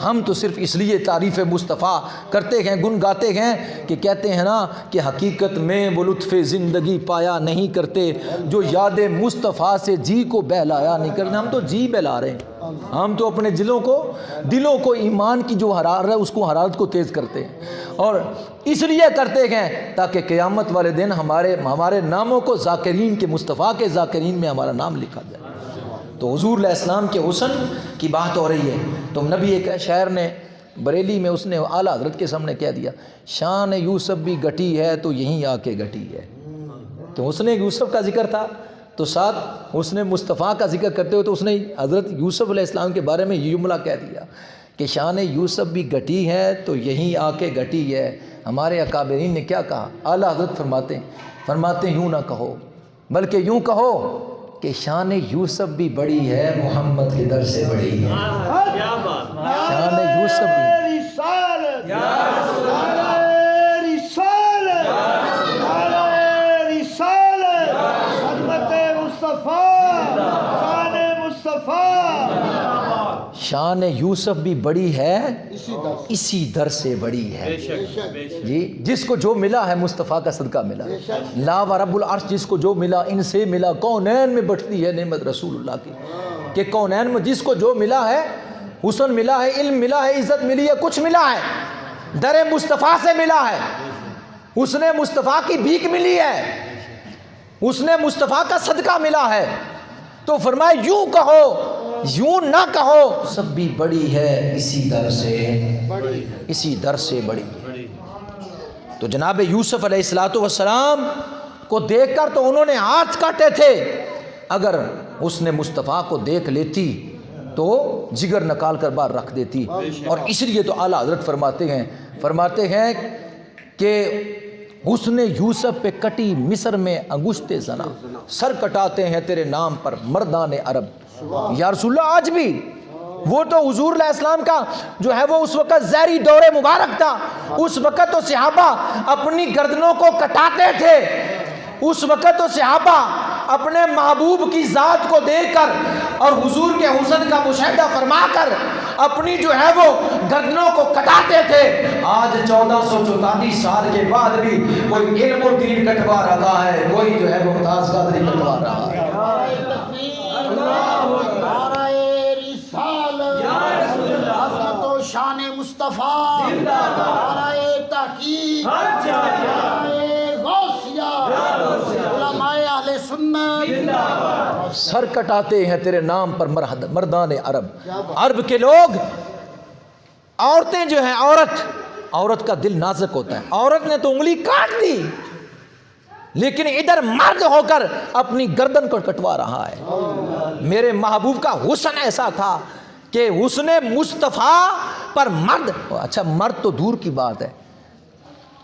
S2: ہم تو صرف اس لیے تعریف مصطفیٰ کرتے ہیں، گن گاتے ہیں کہ کہتے ہیں نا کہ حقیقت میں وہ لطف زندگی پایا نہیں کرتے جو یاد مصطفیٰ سے جی کو بہلایا نہیں کرتے. ہم تو جی بہلا رہے ہیں، ہم تو اپنے دلوں کو ایمان کی جو حرارت ہے اس کو حرارت کو تیز کرتے ہیں، اور اس لیے کرتے ہیں تاکہ قیامت والے دن ہمارے ناموں کو ذاکرین کے، مصطفیٰ کے ذاکرین میں ہمارا نام لکھا جائے. تو حضور علیہ السلام کے حسن کی بات ہو رہی ہے. تو نبی ایک شاعر نے بریلی میں اس نے اعلیٰ حضرت کے سامنے کہہ دیا، شان یوسف بھی گٹی ہے تو یہیں آ کے گٹی ہے. تو اس نے یوسف کا ذکر تھا تو ساتھ اس نے مصطفیٰ کا ذکر کرتے ہوئے تو اس نے حضرت یوسف علیہ السلام کے بارے میں یہ جملہ کہہ دیا کہ شان یوسف بھی گٹی ہے تو یہیں آ کے گٹی ہے. ہمارے اکابرین نے کیا کہا؟ اعلیٰ حضرت فرماتے ہیں یوں نہ کہو بلکہ یوں کہو کہ شان یوسف بھی بڑی ہے محمد کے در سے بڑی ہے. شان یوسف بھی شان یوسف بھی بڑی ہے اسی در سے بڑی ہے. جی جس کو جو ملا ہے مصطفیٰ کا صدقہ ملا. لا و رب العرش جس کو جو ملا ان سے ملا، کونین میں بٹتی ہے نعمت رسول اللہ کی، کہ کونین میں جس کو جو ملا ہے، حسن ملا ہے، علم ملا ہے، عزت ملی ہے، کچھ ملا ہے در مصطفیٰ سے ملا ہے. اس نے مصطفیٰ کی بھیک ملی ہے، اس نے مصطفیٰ کا صدقہ ملا ہے. تو فرمایا یوں کہو یوں نہ کہو، سب بھی بڑی ہے اسی در سے بڑی. تو جناب یوسف علیہ السلام کو دیکھ کر تو انہوں نے ہاتھ کاٹے تھے. اگر اس نے مصطفیٰ کو دیکھ لیتی تو جگر نکال کر باہر رکھ دیتی. اور اس لیے تو اعلیٰ حضرت فرماتے ہیں کہ حسن یوسف پہ کٹی مصر میں انگشت زنا، سر کٹاتے ہیں تیرے نام پر مردان عرب. یا رسول اللہ آج بھی وہ تو حضور علیہ السلام کا جو ہے وہ اس وقت زہری دور مبارک تھا، اس وقت تو صحابہ اپنی گردنوں کو کٹاتے تھے. اس وقت تو صحابہ اپنے محبوب کی ذات کو دیکھ کر اور حضور کے حسن کا مشاہدہ فرما کر اپنی جو ہے وہ گردنوں کو کٹاتے تھے. آج 1444 سال کے بعد بھی کوئی علم و دین کٹوا رہا ہے، کوئی جو ہے ممتاز قادری کٹوا رہا ہے.
S3: شان مصطفیٰ نعرہ تحقیق، علماء اہل سنت،
S2: سر کٹاتے ہیں تیرے نام پر مردان عرب. عرب کے لوگ، عورتیں جو ہیں، عورت کا دل نازک ہوتا ہے، عورت نے تو انگلی کاٹ دی لیکن ادھر مرد ہو کر اپنی گردن کو کٹوا رہا ہے. میرے محبوب کا حسن ایسا تھا کہ حسن مصطفیٰ پر مرد تو دور کی بات ہے،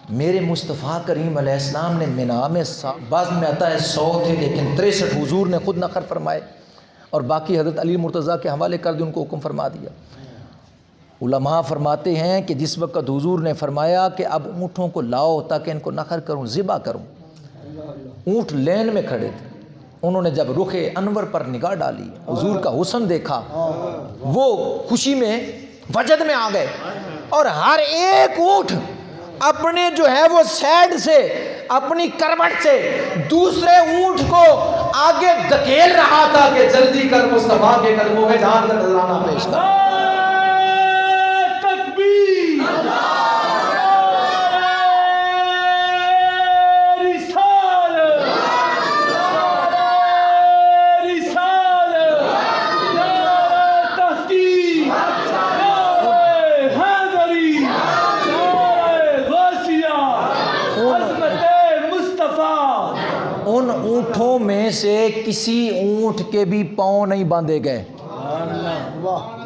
S2: میرے مصطفیٰ کریم علیہ السلام نے مینا میں بعض میں آتا ہے 100 تھے لیکن 63 حضور نے خود نقل فرمائے، اور باقی حضرت علی مرتضیٰ کے حوالے کر دیا، ان کو حکم فرما دیا. علماء فرماتے ہیں کہ جس وقت حضور نے فرمایا کہ اب اونٹوں کو لاؤ تاکہ ان کو نخر کروں، ذبح کروں، اونٹ لین میں کھڑے تھے. انہوں نے جب رخ انور پر نگاہ ڈالی، حضور کا حسن دیکھا، وہ خوشی میں وجد میں آ گئے، اور ہر ایک اونٹ اپنے جو ہے وہ سائیڈ سے، اپنی کروٹ سے دوسرے اونٹ کو آگے دھکیل رہا تھا کہ جلدی کر مصطفیٰ کے قدموں میں جان کا نذرانہ پیش کر. ان اونٹوں میں سے کسی اونٹ کے بھی پاؤں نہیں باندھے گئے.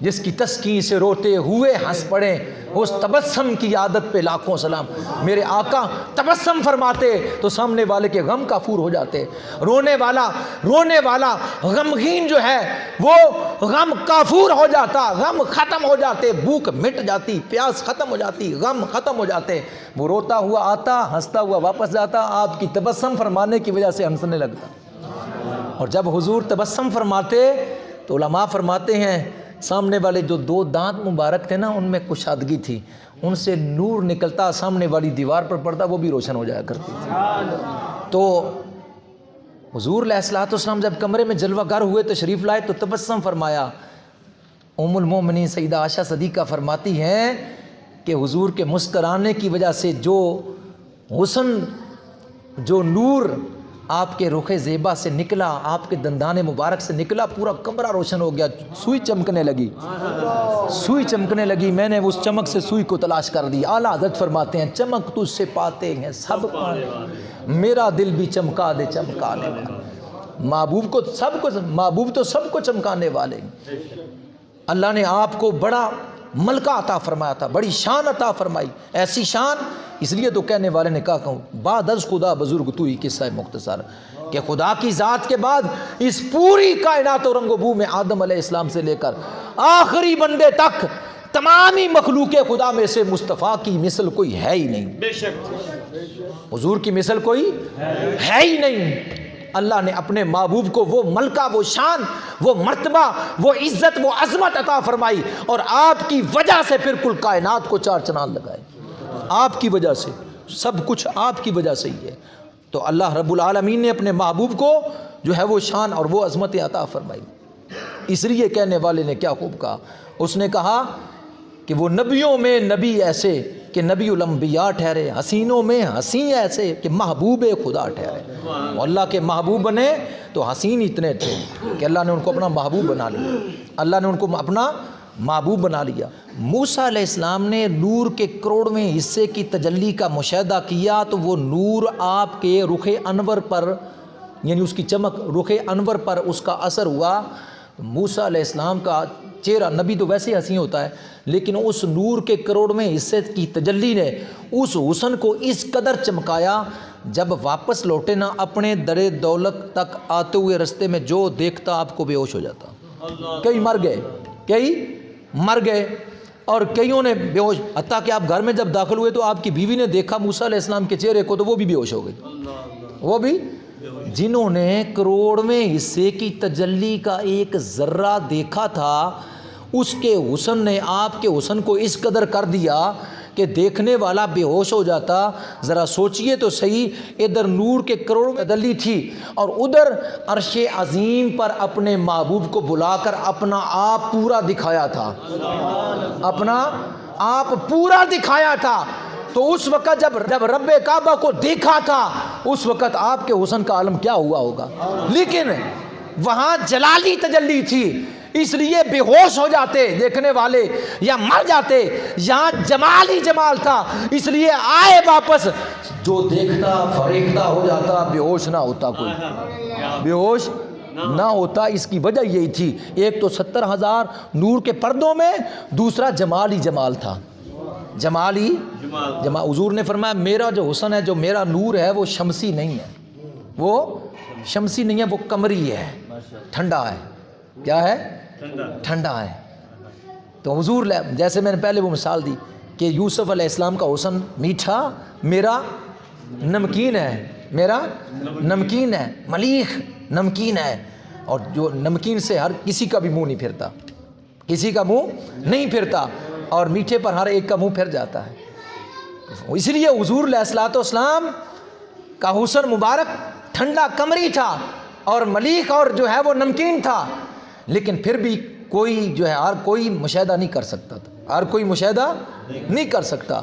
S2: جس کی تسکین سے روتے ہوئے ہنس پڑے، اس تبسم کی عادت پہ لاکھوں سلام۔ میرے آقا تبسم فرماتے تو سامنے والے کے غم کافور ہو جاتے، رونے والا غمگین جو ہے وہ غم کافور ہو جاتا، غم ختم ہو جاتے، بھوک مٹ جاتی، پیاس ختم ہو جاتی، غم ختم ہو جاتے، وہ روتا ہوا آتا، ہنستا ہوا واپس جاتا، آپ کی تبسم فرمانے کی وجہ سے ہنسنے لگتا۔ اور جب حضور تبسم فرماتے تو علماء فرماتے ہیں سامنے والے جو دو دانت مبارک تھے نا ان میں کشادگی تھی، ان سے نور نکلتا، سامنے والی دیوار پر پڑتا، وہ بھی روشن ہو جایا کرتی تھی۔ تو حضور علیہ الصلوۃ والسلام جب کمرے میں جلوہ گر ہوئے تشریف لائے تو تبسم فرمایا۔ ام المومنین سیدہ عائشہ صدیقہ فرماتی ہیں کہ حضور کے مسکرانے کی وجہ سے جو حسن، جو نور آپ کے رخ زیبا سے نکلا، آپ کے دندان مبارک سے نکلا، پورا کمرہ روشن ہو گیا، سوئی چمکنے لگی، میں نے اس چمک سے سوئی کو تلاش کر دی۔ اعلیٰ حضرت فرماتے ہیں چمک تجھ سے پاتے ہیں سب پانے، میرا دل بھی چمکا دے چمکانے والے۔ محبوب تو سب کو چمکانے والے۔ اللہ نے آپ کو بڑا ملکہ عطا فرمایا تھا، بڑی شان عطا فرمائی، ایسی شان، اس لیے تو کہنے والے نے کہا کہوں بعد از خدا بزرگ تو ہی قصہ مختصر، کہ خدا کی ذات کے بعد اس پوری کائنات و رنگ و بو میں آدم علیہ السلام سے لے کر آخری بندے تک تمامی مخلوق خدا میں سے مصطفیٰ کی مثل کوئی ہے ہی نہیں، بے شک حضور کی مثل کوئی ہے ہی نہیں۔ اللہ نے اپنے محبوب کو وہ ملکہ، وہ شان، وہ مرتبہ، وہ عزت، وہ عظمت عطا فرمائی، اور آپ کی وجہ سے پھر کل کائنات کو چار چنان لگائے، آپ کی وجہ سے، سب کچھ آپ کی وجہ سے ہی ہے۔ تو اللہ رب العالمین نے اپنے محبوب کو جو ہے وہ شان اور وہ عظمت عطا فرمائی۔ اس لیے کہنے والے نے کیا خوب کہا، اس نے کہا کہ وہ نبیوں میں نبی ایسے کہ نبی الانبیاء ٹھہرے، حسینوں میں حسین ایسے کہ محبوب خدا ٹھہرے۔ اللہ کے محبوب بنے تو حسین اتنے تھے کہ اللہ نے ان کو اپنا محبوب بنا لیا، اللہ نے ان کو اپنا محبوب بنا لیا۔ موسیٰ علیہ السلام نے نور کے کروڑویں حصے کی تجلی کا مشاہدہ کیا تو وہ نور آپ کے رخ انور پر، یعنی اس کی چمک رخ انور پر اس کا اثر ہوا۔ موسیٰ علیہ السلام کا چہرہ، نبی تو ویسے ہی حسین ہوتا ہے، لیکن اس نور کے کروڑویں حصے کی تجلی نے اس حسن کو اس قدر چمکایا، جب واپس لوٹے نا اپنے در دولت تک آتے ہوئے رستے میں جو دیکھتا آپ کو بے ہوش ہو جاتا۔ کئی مر گئے اور کئیوں نے بے ہوش، حتیٰ کہ آپ گھر میں جب داخل ہوئے تو آپ کی بیوی نے دیکھا موسیٰ علیہ السلام کے چہرے کو تو وہ بھی بے ہوش ہو گئی۔ وہ بھی جنہوں نے کروڑویں حصے کی تجلی کا ایک ذرہ دیکھا تھا، اس کے حسن نے آپ کے حسن کو اس قدر کر دیا کہ دیکھنے والا بے ہوش ہو جاتا۔ ذرا سوچئے تو صحیح، ادھر نور کے کروڑوں میں تجلی تھی اور ادھر عرش عظیم پر اپنے محبوب کو بلا کر اپنا آپ پورا دکھایا تھا، اپنا آپ پورا دکھایا تھا۔ تو اس وقت جب رب کعبہ کو دیکھا تھا، اس وقت آپ کے حسن کا عالم کیا ہوا ہوگا، لیکن وہاں جلالی تجلی تھی، اس لیے بے ہوش ہو جاتے دیکھنے والے یا مر جاتے۔ یہاں جمال ہی جمال تھا، اس لیے آئے واپس، جو دیکھتا فریختہ ہو جاتا، بے ہوش نہ ہوتا، کوئی بے ہوش نہ ہوتا۔ اس کی وجہ یہی تھی، ایک تو 70,000 نور کے پردوں میں، دوسرا جمال ہی جمال تھا، جمال ہی جمال۔ حضور نے فرمایا میرا جو حسن ہے، جو میرا نور ہے، وہ شمسی نہیں ہے، وہ شمسی نہیں ہے، وہ قمری ہے، ٹھنڈا ہے۔ کیا ہے؟ ٹھنڈا ہے۔ تو حضور جیسے میں نے پہلے وہ مثال دی کہ یوسف علیہ السلام کا حسن میٹھا، میرا نمکین ہے، میرا نمکین ہے، ملیح نمکین ہے، اور جو نمکین سے ہر کسی کا بھی منہ نہیں پھرتا، کسی کا منہ نہیں پھرتا، اور میٹھے پر ہر ایک کا منہ پھر جاتا ہے۔ اس لیے حضور علیہ الصلوۃ والسلام کا حسن مبارک ٹھنڈا قمری تھا اور ملیح اور جو ہے وہ نمکین تھا، لیکن پھر بھی کوئی جو ہے ہر کوئی مشاہدہ نہیں کر سکتا تھا، ہر کوئی مشاہدہ نہیں کر سکتا۔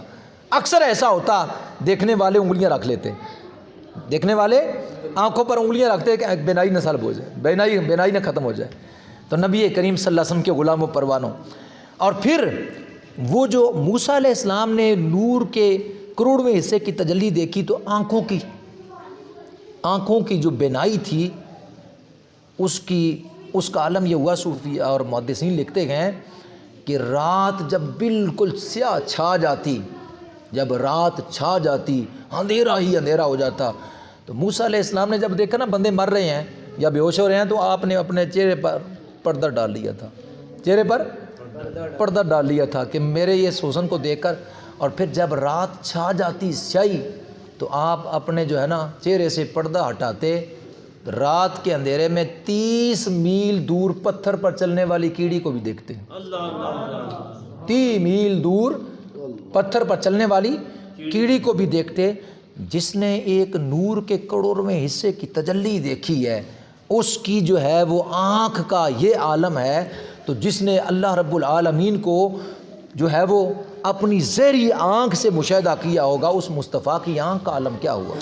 S2: اکثر ایسا ہوتا، دیکھنے والے انگلیاں رکھ لیتے، دیکھنے والے آنکھوں پر انگلیاں رکھتے کہ بینائی نہ سلب ہو جائے، بینائی نہ ختم ہو جائے۔ تو نبی کریم صلی اللہ علیہ وسلم کے غلاموں پروانوں، اور پھر وہ جو موسیٰ علیہ السلام نے نور کے کروڑویں حصے کی تجلی دیکھی تو آنکھوں کی جو بینائی تھی اس کا عالم یہ ہوا، صوفی اور محدثین لکھتے ہیں کہ رات جب بالکل سیاہ چھا جاتی، جب رات چھا جاتی، اندھیرا ہی اندھیرا ہو جاتا، تو موسیٰ علیہ السلام نے جب دیکھا نا بندے مر رہے ہیں یا بے ہوش ہو رہے ہیں، تو آپ نے اپنے چہرے پر پردہ ڈال لیا تھا، چہرے پر پردہ ڈال لیا تھا کہ میرے یہ حسن کو دیکھ کر، اور پھر جب رات چھا جاتی سیاہی، تو آپ اپنے جو ہے نا چہرے سے پردہ ہٹاتے، رات کے اندھیرے میں 30 میل دور پتھر پر چلنے والی کیڑی کو بھی دیکھتے ہیں، 30 میل دور پتھر پر چلنے والی کیڑی کو بھی دیکھتے۔ جس نے ایک نور کے کروڑویں حصے کی تجلی دیکھی ہے، اس کی جو ہے وہ آنکھ کا یہ عالم ہے، تو جس نے اللہ رب العالمین کو جو ہے وہ اپنی زہری آنکھ سے مشاہدہ کیا ہوگا، اس مصطفیٰ کی آنکھ کا عالم کیا ہوا،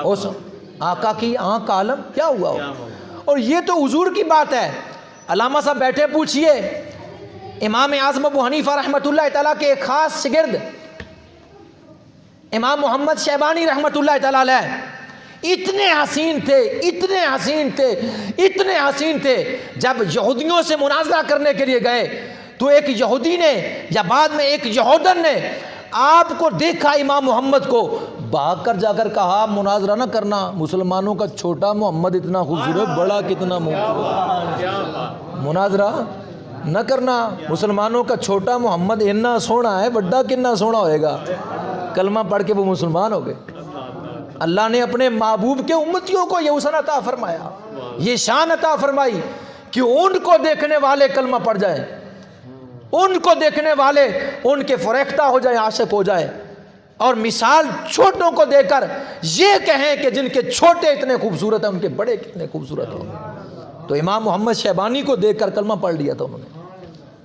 S2: اس آقا کی آنکھ کا عالم کیا ہوا ہوگا۔ اور یہ تو حضور کی بات ہے۔ علامہ صاحب بیٹھے، پوچھئے امام اعظم ابو حنیفہ رحمۃ اللہ تعالیٰ کے ایک خاص شاگرد امام محمد شیبانی رحمۃ اللہ تعالیٰ علیہ اتنے حسین تھے، اتنے حسین تھے، اتنے حسین تھے، جب یہودیوں سے مناظرہ کرنے کے لیے گئے تو ایک یہودی نے یا بعد میں ایک یہودن نے آپ کو دیکھا، امام محمد کو، بھاگ کر جا کر کہا مناظرہ نہ کرنا، مسلمانوں کا چھوٹا محمد اتنا خوبصورت، بڑا کتنا خوبصورت، مناظرہ نہ کرنا، مسلمانوں کا چھوٹا محمد اتنا سونا ہے، بڑا کتنا سونا ہوئے گا۔ کلمہ پڑھ کے وہ مسلمان ہو گئے۔ اللہ نے اپنے محبوب کے امتیوں کو یہ حسن عطا فرمایا، یہ شان عطا فرمائی کہ ان کو دیکھنے والے کلمہ پڑھ جائیں، ان کو دیکھنے والے ان کے فریختہ ہو جائیں، عاشق ہو جائیں، اور مثال چھوٹوں کو دے کر یہ کہیں کہ جن کے چھوٹے اتنے خوبصورت ہیں ان کے بڑے کتنے خوبصورت ہوں۔ تو امام محمد شیبانی کو دیکھ کر کلمہ پڑھ لیا تھا انہوں نے،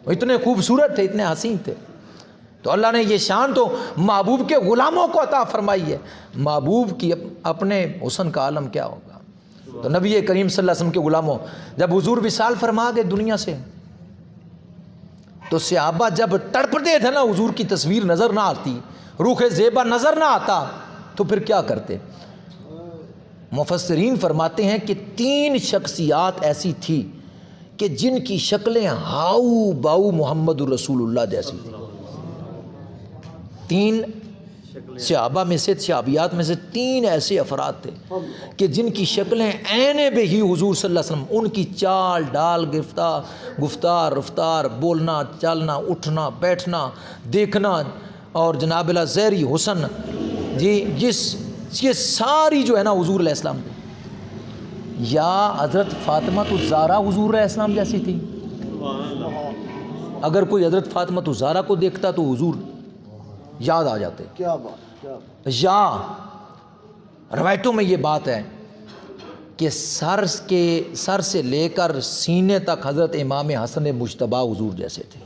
S2: وہ اتنے خوبصورت تھے، اتنے حسین تھے۔ تو اللہ نے یہ شان تو محبوب کے غلاموں کو عطا فرمائی ہے، محبوب کی اپنے حسن کا عالم کیا ہوگا۔ تو نبی کریم صلی اللہ علیہ وسلم کے غلاموں، جب حضور وصال فرما گئے دنیا سے، تو صحابہ جب تڑپتے تھے نا، حضور کی تصویر نظر نہ آتی، روح زیبا نظر نہ آتا، تو پھر کیا کرتے؟ مفسرین فرماتے ہیں کہ 3 شخصیات ایسی تھی کہ جن کی شکلیں ہاؤ باؤ محمد الرسول اللہ جیسی تھی۔ 3 صحابہ میں سے، صحابیات میں سے 3 ایسے افراد تھے کہ جن کی شکلیں عین بہ ہی حضور صلی اللہ علیہ وسلم، ان کی چال ڈال، گفتار رفتار، بولنا چالنا، اٹھنا بیٹھنا، دیکھنا، اور جناب اللہ زہری حسن، یہ ساری جو ہے نا حضور علیہ السلام کی، یا حضرت فاطمہ الزہرا حضور علیہ السلام جیسی تھی۔ اگر کوئی حضرت فاطمہ الزہرا کو دیکھتا تو حضور یاد آ جاتے۔
S3: کیا بات،
S2: یا روایتوں میں یہ بات ہے کہ سر سے لے کر سینے تک حضرت امام حسن مجتبیٰ حضور جیسے تھے،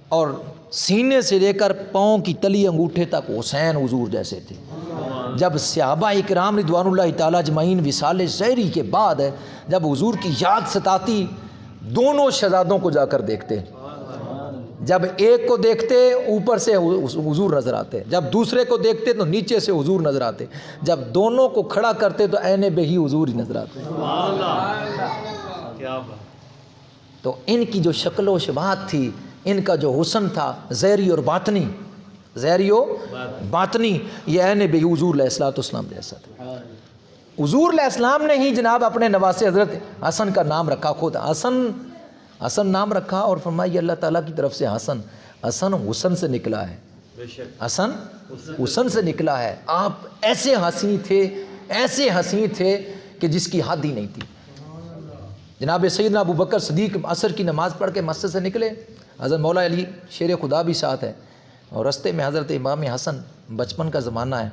S2: اور سینے سے لے کر پاؤں کی تلی انگوٹھے تک حسین حضور جیسے تھے۔ جب صحابہ اکرام رضوان اللہ تعالیٰ اجمعین وصال زہری کے بعد جب حضور کی یاد ستاتی، دونوں شہزادوں کو جا کر دیکھتے، جب ایک کو دیکھتے اوپر سے حضور نظر آتے، جب دوسرے کو دیکھتے تو نیچے سے حضور نظر آتے، جب دونوں کو کھڑا کرتے تو عین بہ ہی حضور ہی نظر آتے۔ تو ان کی جو شکل و شباہت تھی، ان کا جو حسن تھا ظاہری اور باطنی، ظاہری و باطنی، یہ عین بہ حضور علیہ السلام جیسا تھا۔ حضور علیہ السلام نے ہی جناب اپنے نواسے حضرت حسن کا نام رکھا، خود حسن نام رکھا، اور فرمایا یہ اللہ تعالیٰ کی طرف سے حسن حسن سے نکلا ہے، حسن حسن سے نکلا ہے۔ آپ ایسے حسین تھے کہ جس کی حد ہی نہیں تھی۔ جناب سیدنا ابو بکر صدیق عصر کی نماز پڑھ کے مسجد سے نکلے، حضرت مولا علی شیر خدا بھی ساتھ ہے، اور رستے میں حضرت امام حسن، بچپن کا زمانہ ہے،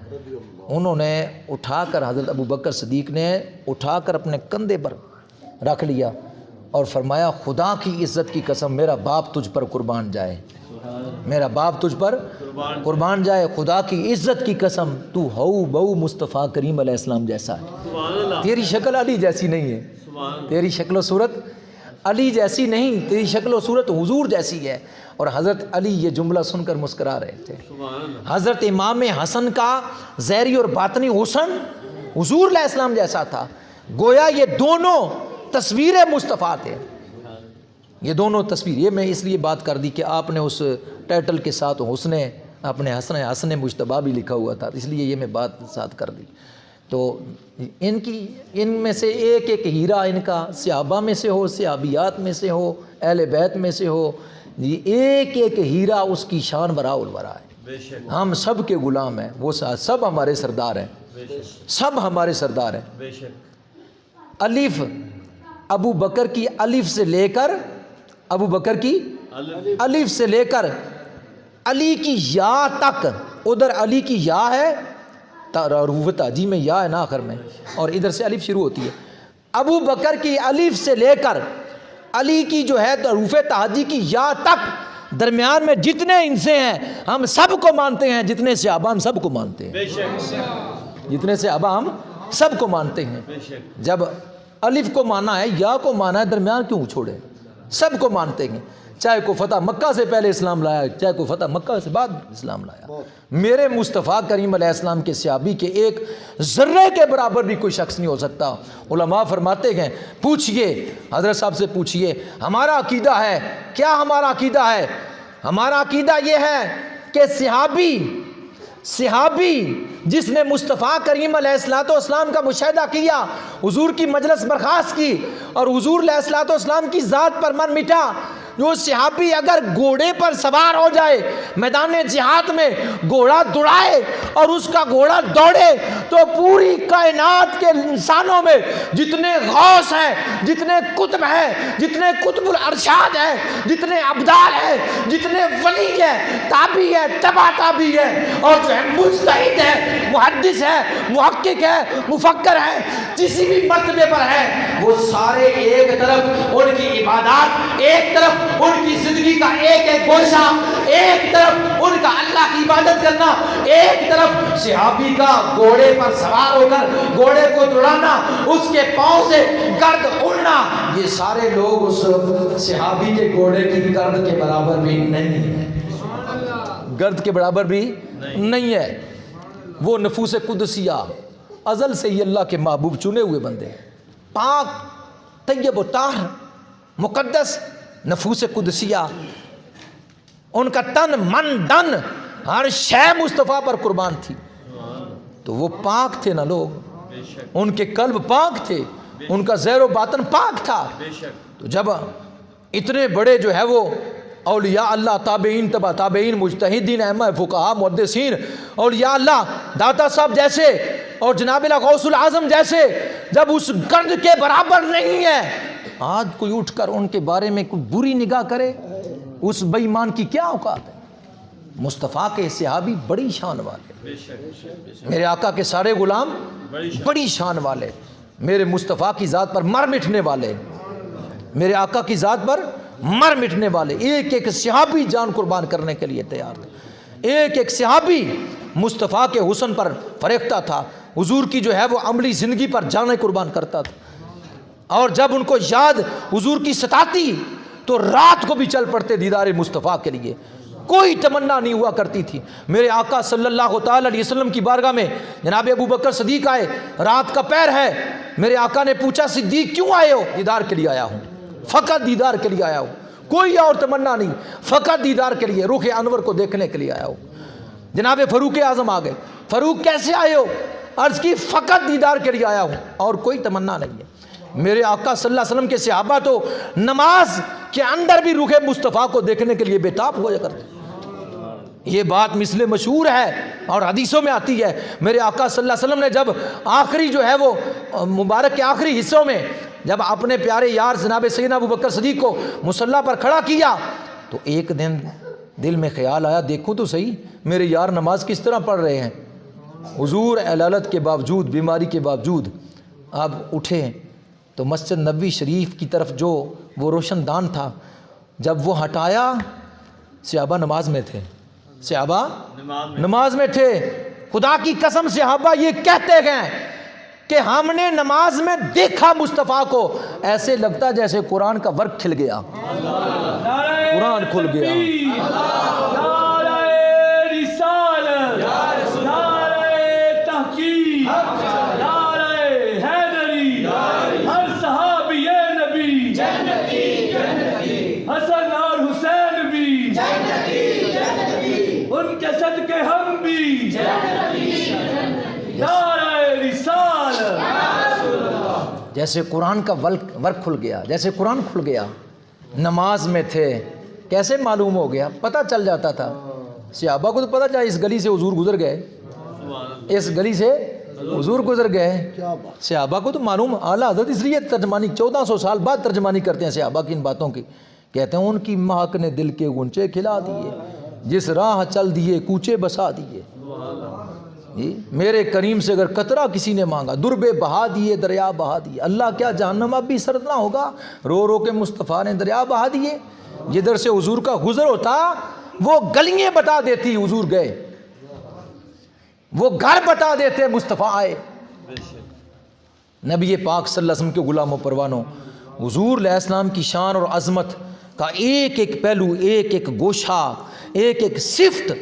S2: انہوں نے اٹھا کر، حضرت ابو بکر صدیق نے اٹھا کر اپنے کندھے پر رکھ لیا اور فرمایا خدا کی عزت کی قسم میرا باپ تجھ پر قربان جائے، میرا باپ تجھ پر قربان جائے، خدا کی عزت کی قسم تو ہو بہو مصطفیٰ کریم علیہ السلام جیسا ہے، تیری شکل علی جیسی نہیں ہے، تیری شکل و صورت علی جیسی نہیں، تیری شکل و صورت حضور جیسی ہے۔ اور حضرت علی یہ جملہ سن کر مسکرا رہے تھے۔ حضرت امام حسن کا ظاہری اور باطنی حسن حضور علیہ السلام جیسا تھا، گویا یہ دونوں تصویریں مصطفیٰ تھے، یہ دونوں تصویر. یہ میں اس لیے بات کر دی کہ آپ نے اس ٹائٹل کے ساتھ حسن اپنے حسن مجتبیٰ بھی لکھا ہوا تھا، اس لیے یہ میں بات ساتھ کر دی. تو ان میں سے ایک ایک ہیرا ان کا صحابہ میں سے ہو، صحابیات میں سے ہو، اہل بیت میں سے ہو، یہ ایک ایک ہیرا اس کی شان وراء الورا ہے. ہم سب کے غلام ہیں، وہ سب ہمارے سردار ہیں، سب ہمارے سردار ہیں. الف ابو بکر کی الف سے لے کر، ابو بکر کی الف سے لے کر علی کی یا تک، ادھر علی کی یا ہے حروف تہجی میں یا ہے نا آخر میں، اور ادھر سے الف شروع ہوتی ہے. ابو بکر کی الف سے لے کر علی کی جو ہے حروف تہجی کی یا تک درمیان میں جتنے انسے ہیں ہم سب کو مانتے ہیں، جتنے صحابہ ہم سب کو مانتے ہیں، جتنے صحابہ ہم سب کو مانتے ہیں. جب الف کو مانا ہے، یا کو مانا ہے، درمیان کیوں چھوڑے؟ سب کو مانتے ہیں، چاہے کو فتح مکہ سے پہلے اسلام لایا، چاہے کو فتح مکہ سے بعد اسلام لایا. میرے مصطفیٰ کریم علیہ السلام کے صحابی کے ایک ذرے کے برابر بھی کوئی شخص نہیں ہو سکتا. علماء فرماتے ہیں، پوچھئے حضرت صاحب سے، پوچھئے ہمارا عقیدہ ہے کیا؟ ہمارا عقیدہ ہے، ہمارا عقیدہ یہ ہے کہ صحابی جس نے مصطفیٰ کریم علیہ السلام کا مشاہدہ کیا، حضور کی مجلس برخاست کی اور حضور علیہ السلام کی ذات پر من مٹا، جو صحابی اگر گھوڑے پر سوار ہو جائے، میدان جہاد میں گھوڑا دوڑائے اور اس کا گھوڑا دوڑے، تو پوری کائنات کے انسانوں میں جتنے غوث ہیں، جتنے قطب ہیں، جتنے قطب الارشاد ہیں، جتنے ابدال ہیں، جتنے ولی ہیں، تابعی ہیں، تبع تابعی ہیں، اور جو ہے مجتہد ہے، محدث ہے، محقق ہے، مفکر ہے، کسی بھی مرتبے پر ہے، وہ سارے ایک طرف ان کی عبادات، ایک طرف ان کی زندگی کا ایک ایک گوشہ، ایک طرف ان کا اللہ کی عبادت کرنا، ایک طرف صحابی کا گھوڑے پر سوار ہو کر گھوڑے کو دوڑانا، اس کے پاؤں سے گرد اڑنا، یہ سارے لوگ اس صحابی کے گھوڑے کی گرد کے برابر بھی نہیں ہے، گرد کے برابر بھی نہیں ہے. وہ نفوس قدسیہ ازل سے ہی اللہ کے محبوب چنے ہوئے بندے، پاک طیب و طاہر مقدس نفوس قدسیہ، ان کا تن من دن ہر شے مصطفیٰ پر قربان تھی. تو وہ پاک تھے نا لوگ، ان کے قلب پاک تھے، ان کا ظاہر و باطن پاک تھا. تو جب اتنے بڑے جو ہے وہ اولیاء اللہ، تابعین، تبع تابعین، مجتہدین، ائمہ فقہاء، محدثین، اولیاء اللہ داتا صاحب جیسے اور جناب غوث العظم جیسے جب اس گرد کے برابر نہیں ہے، آج کوئی اٹھ کر ان کے بارے میں کوئی بری نگاہ کرے، اس بے ایمان کی کیا اوقات ہے؟ مصطفیٰ کے صحابی بڑی شان والے، میرے آقا کے سارے غلام بڑی شان والے، میرے مصطفیٰ کی ذات پر مر مٹنے والے، میرے آقا کی ذات پر مر مٹنے والے. ایک ایک صحابی جان قربان کرنے کے لیے تیار تھا، ایک ایک صحابی مصطفیٰ کے حسن پر فریختہ تھا، حضور کی جو ہے وہ عملی زندگی پر جانیں قربان کرتا تھا. اور جب ان کو یاد حضور کی ستاتی تو رات کو بھی چل پڑتے دیدار مصطفیٰ کے لیے، کوئی تمنا نہیں ہوا کرتی تھی. میرے آقا صلی اللہ تعالی علیہ وسلم کی بارگاہ میں جناب ابو بکر صدیق آئے، رات کا پہر ہے، میرے آقا نے پوچھا صدیق کیوں آئے ہو؟ دیدار کے لیے آیا ہوں، فقط دیدار کے لیے آیا ہوں، کوئی اور تمنا نہیں، فقط دیدار کے لیے، رخ انور کو دیکھنے کے لیے آیا ہوں. جناب فاروق اعظم آ گئے، فاروق کیسے آئے ہو؟ عرض کی فقط دیدار کے لیے آیا ہوں اور کوئی تمنا نہیں ہے. میرے آقا صلی اللہ علیہ وسلم کے صحابہ تو نماز کے اندر بھی رخ مصطفیٰ کو دیکھنے کے لیے بےتاب ہوا کرتے. یہ بات مثل مشہور ہے اور حدیثوں میں آتی ہے. میرے آقا صلی اللہ علیہ وسلم نے جب آخری جو ہے وہ مبارک کے آخری حصوں میں جب اپنے پیارے یار جناب سیدنا ابو بکر صدیق کو مصلی پر کھڑا کیا تو ایک دن دل میں خیال آیا، دیکھوں تو صحیح میرے یار نماز کس طرح پڑھ رہے ہیں. حضور علالت کے باوجود، بیماری کے باوجود آپ اٹھے تو مسجد نبوی شریف کی طرف جو وہ روشن دان تھا جب وہ ہٹایا، صحابہ نماز میں تھے، صحابہ نماز میں تھے. خدا کی قسم صحابہ یہ کہتے ہیں کہ ہم نے نماز میں دیکھا مصطفیٰ کو، ایسے لگتا جیسے قرآن کا ورق کھل گیا، قرآن کھل گیا. جیسے قرآن کا ورق کھل گیا، جیسے قرآن کھل گیا. نماز میں تھے، کیسے معلوم ہو گیا؟ پتہ چل جاتا تھا. صحابہ کو تو پتہ چلا اس گلی سے حضور گزر گئے، اس گلی سے حضور گزر گئے. صحابہ کو تو معلوم. اعلیٰ حضرت اس لیے ترجمانی 1400 سال بعد ترجمانی کرتے ہیں صحابہ کی ان باتوں کی. کہتے ہیں ان کی مہک نے دل کے غنچے کھلا دیے، جس راہ چل دیے کوچے بسا دیے. میرے کریم سے اگر قطرہ کسی نے مانگا، دربے بہا دیے دریا بہا دیے. اللہ کیا جہنم اب بھی سرد نہ ہوگا؟ رو رو کے مصطفیٰ نے دریا بہا دیے. جدھر سے حضور کا گزر ہوتا وہ گلیاں بتا دیتی حضور گئے، وہ گھر بتا دیتے مصطفیٰ آئے. نبی پاک صلی اللہ علیہ وسلم کے غلاموں پروانوں، حضور علیہ السلام کی شان اور عظمت کا ایک ایک پہلو، ایک ایک گوشہ، ایک ایک صفت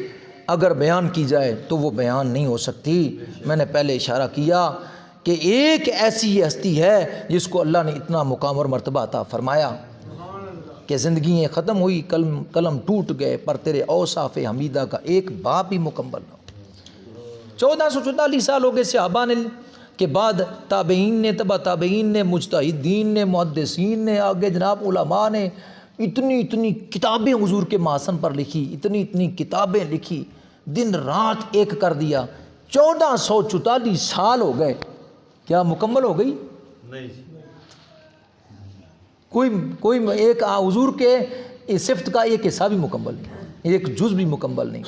S2: اگر بیان کی جائے تو وہ بیان نہیں ہو سکتی. میں نے پہلے اشارہ کیا کہ ایک ایسی ہستی ہے جس کو اللہ نے اتنا مقام اور مرتبہ عطا فرمایا کہ زندگیاں ختم ہوئی، قلم ٹوٹ گئے، پر تیرے اوصاف حمیدہ کا ایک باب بھی مکمل نہ ہو. 1444 سال ہو گئے صحابہ نے کے بعد، تابعین نے، تبع تابعین نے، مجتہدین نے، محدثین نے، آگے جناب علماء نے اتنی کتابیں حضور کے محاسن پر لکھی، اتنی کتابیں لکھی، دن رات ایک کر دیا. 1444 سال ہو گئے، کیا مکمل ہو گئی؟ نہیں. کوئی ایک حضور کے صفت کا ایک حصہ بھی مکمل نہیں، ایک جز بھی مکمل نہیں.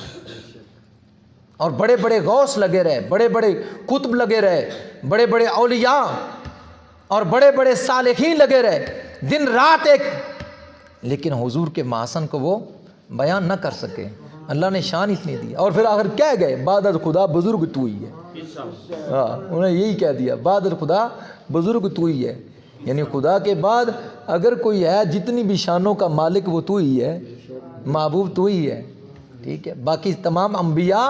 S2: اور بڑے بڑے غوث لگے رہے، بڑے بڑے قطب لگے رہے، بڑے بڑے اولیاء اور بڑے بڑے صالحین لگے رہے، دن رات ایک، لیکن حضور کے محاسن کو وہ بیان نہ کر سکے. اللہ نے شان اتنی دی. اور پھر آخر کہہ گئے بعد از خدا بزرگ تو ہی ہے. ہاں، انہوں نے یہی کہہ دیا بعد از خدا بزرگ تو ہی ہے. یعنی خدا کے بعد اگر کوئی ہے جتنی بھی شانوں کا مالک وہ تو ہی ہے، محبوب تو ہی ہے. ٹھیک ہے، باقی تمام انبیاء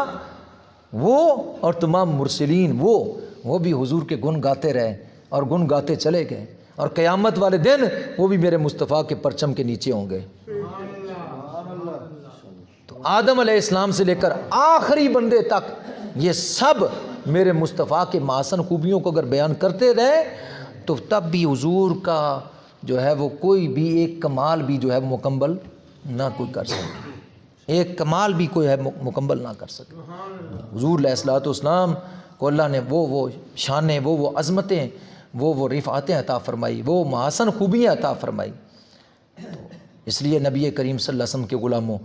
S2: وہ اور تمام مرسلین وہ بھی حضور کے گن گاتے رہے اور گن گاتے چلے گئے. اور قیامت والے دن وہ بھی میرے مصطفیٰ کے پرچم کے نیچے ہوں گے. تو آدم علیہ السلام سے لے کر آخری بندے تک یہ سب میرے مصطفیٰ کے محسن خوبیوں کو اگر بیان کرتے رہے تو تب بھی حضور کا جو ہے وہ کوئی بھی ایک کمال بھی جو ہے مکمل نہ کوئی کر سکے، ایک کمال بھی کوئی ہے مکمل نہ کر سکے. حضور علیہ الصلوۃ والسلام کو اللہ نے وہ شانیں، وہ عظمتیں، وہ رفعتیں عطا فرمائی، وہ محسن خوبیاں عطا فرمائی. اس لیے نبی کریم صلی اللہ علیہ وسلم کے غلاموں،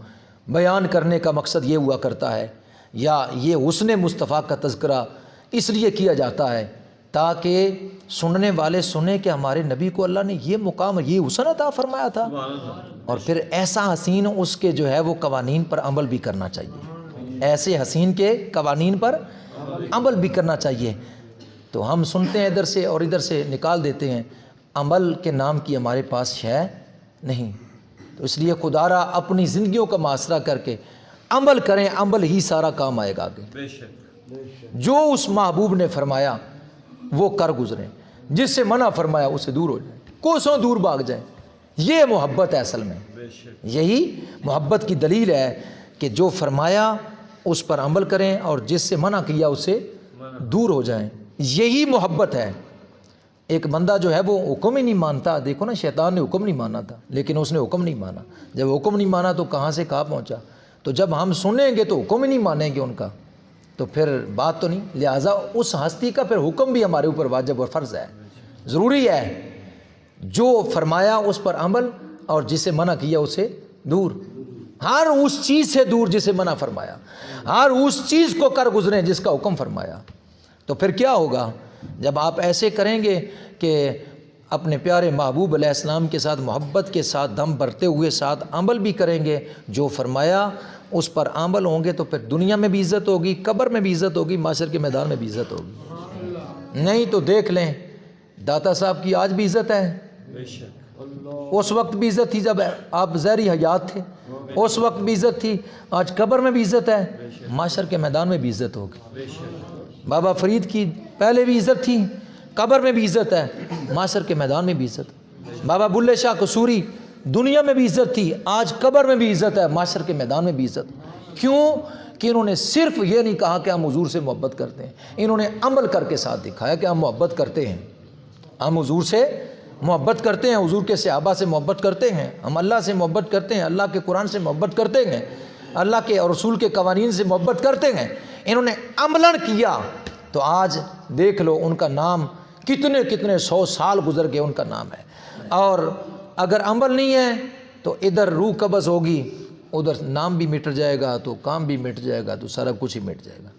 S2: بیان کرنے کا مقصد یہ ہوا کرتا ہے، یا یہ حسن مصطفیٰ کا تذکرہ اس لیے کیا جاتا ہے تاکہ سننے والے سنیں کہ ہمارے نبی کو اللہ نے یہ مقام، یہ حسن عطا فرمایا تھا، اور پھر ایسا حسین اس کے جو ہے وہ قوانین پر عمل بھی کرنا چاہیے، ایسے حسین کے قوانین پر عمل بھی کرنا چاہیے. تو ہم سنتے ہیں ادھر سے اور ادھر سے نکال دیتے ہیں، عمل کے نام کی ہمارے پاس ہے نہیں. تو اس لیے خدا را اپنی زندگیوں کا محاصرہ کر کے عمل کریں، عمل ہی سارا کام آئے گا آگے. جو اس محبوب نے فرمایا وہ کر گزریں، جس سے منع فرمایا اس سے دور ہو جائیں، کوسوں دور بھاگ جائیں. یہ محبت ہے اصل میں، یہی محبت کی دلیل ہے کہ جو فرمایا اس پر عمل کریں اور جس سے منع کیا اس سے دور ہو جائیں. یہی محبت ہے. ایک بندہ جو ہے وہ حکم ہی نہیں مانتا، دیکھو نا شیطان نے حکم نہیں مانا تھا لیکن اس نے حکم نہیں مانا. جب حکم نہیں مانا تو کہاں سے کہاں پہنچا. تو جب ہم سنیں گے تو حکم ہی نہیں مانیں گے ان کا تو پھر بات تو نہیں. لہٰذا اس ہستی کا پھر حکم بھی ہمارے اوپر واجب اور فرض ہے، ضروری ہے. جو فرمایا اس پر عمل اور جسے منع کیا اس سے دور، ہر اس چیز سے دور جسے منع فرمایا، ہر اس چیز کو کر گزریں جس کا حکم فرمایا. تو پھر کیا ہوگا جب آپ ایسے کریں گے کہ اپنے پیارے محبوب علیہ السلام کے ساتھ محبت کے ساتھ دم بھرتے ہوئے ساتھ عمل بھی کریں گے، جو فرمایا اس پر عمل ہوں گے تو پھر دنیا میں بھی عزت ہوگی، قبر میں بھی عزت ہوگی، معاشر کے میدان میں بھی عزت ہوگی. نہیں تو دیکھ لیں داتا صاحب کی آج بھی عزت ہے، اس وقت بھی عزت تھی جب آپ ظاہری حیات تھے، اس وقت بھی عزت تھی، آج قبر میں بھی عزت ہے، معاشر کے میدان میں بھی عزت ہوگی. بابا فرید کی پہلے بھی عزت تھی، قبر میں بھی عزت ہے، معاشر کے میدان میں بھی عزت. بابا بلے شاہ قصوری دنیا میں بھی عزت تھی، آج قبر میں بھی عزت ہے، معاشر کے میدان میں بھی عزت. کیوں کہ انہوں نے صرف یہ نہیں کہا کہ ہم حضور سے محبت کرتے ہیں، انہوں نے عمل کر کے ساتھ دکھایا کہ ہم محبت کرتے ہیں. ہم حضور سے محبت کرتے ہیں، حضور کے صحابہ سے محبت کرتے ہیں، ہم اللہ سے محبت کرتے ہیں، اللہ کے قرآن سے محبت کرتے ہیں، اللہ کے اور رسول کے قوانین سے محبت کرتے ہیں۔ انہوں نے عملاً کیا تو آج دیکھ لو ان کا نام کتنے کتنے 100 سال گزر گئے ان کا نام ہے۔ اور اگر عمل نہیں ہے تو ادھر روح قبض ہوگی، ادھر نام بھی مٹ جائے گا تو کام بھی مٹ جائے گا، تو سارا کچھ ہی مٹ جائے گا،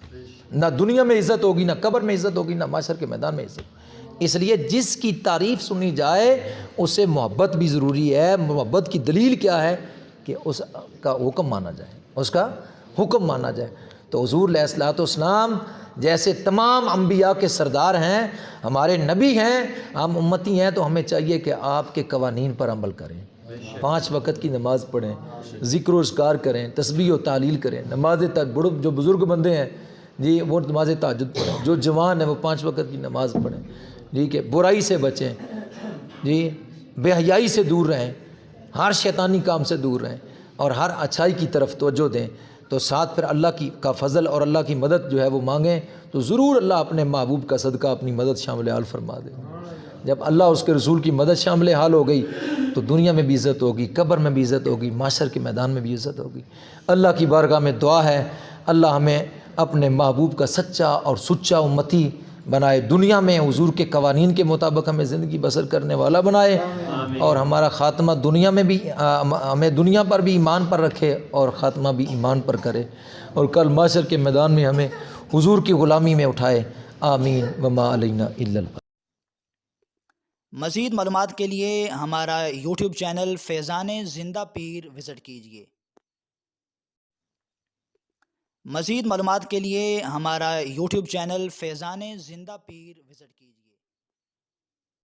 S2: نہ دنیا میں عزت ہوگی، نہ قبر میں عزت ہوگی، نہ محشر کے میدان میں عزت ہوگی۔ اس لیے جس کی تعریف سنی جائے اس سے محبت بھی ضروری ہے۔ محبت کی دلیل کیا ہے کہ اس کا حکم مانا جائے، اس کا حکم مانا جائے۔ تو حضور علیہ الصلوۃ والسلام جیسے تمام انبیاء کے سردار ہیں، ہمارے نبی ہیں، ہم امتی ہیں، تو ہمیں چاہیے کہ آپ کے قوانین پر عمل کریں، 5 وقت کی نماز پڑھیں، ذکر و اذکار کریں، تسبیح و تحلیل کریں، نماز جو بزرگ بندے ہیں جی وہ نماز تہجد پڑھیں، جو جوان ہیں وہ 5 وقت کی نماز پڑھیں، ٹھیک ہے، برائی سے بچیں جی، بے حیائی سے دور رہیں، ہر شیطانی کام سے دور رہیں، اور ہر اچھائی کی طرف توجہ دیں۔ تو ساتھ پھر اللہ کا فضل اور اللہ کی مدد جو ہے وہ مانگیں، تو ضرور اللہ اپنے محبوب کا صدقہ اپنی مدد شامل حال فرما دے گا۔ جب اللہ اس کے رسول کی مدد شامل حال ہو گئی تو دنیا میں بھی عزت ہوگی، قبر میں بھی عزت ہوگی، محشر کے میدان میں بھی عزت ہوگی۔ اللہ کی بارگاہ میں دعا ہے اللہ ہمیں اپنے محبوب کا سچا اور سچا امتی بنائے، دنیا میں حضور کے قوانین کے مطابق ہمیں زندگی بسر کرنے والا بنائے، اور ہمارا خاتمہ دنیا میں بھی ہمیں دنیا پر بھی ایمان پر رکھے اور خاتمہ بھی ایمان پر کرے، اور کل محشر کے میدان میں ہمیں حضور کی غلامی میں اٹھائے۔ آمین وما علینا الا البلاغ۔
S4: مزید معلومات کے لیے ہمارا یوٹیوب چینل فیضان زندہ پیر وزٹ کیجیے۔ مزید معلومات کے لیے ہمارا یوٹیوب چینل فیضان زندہ پیر وزٹ کیجیے۔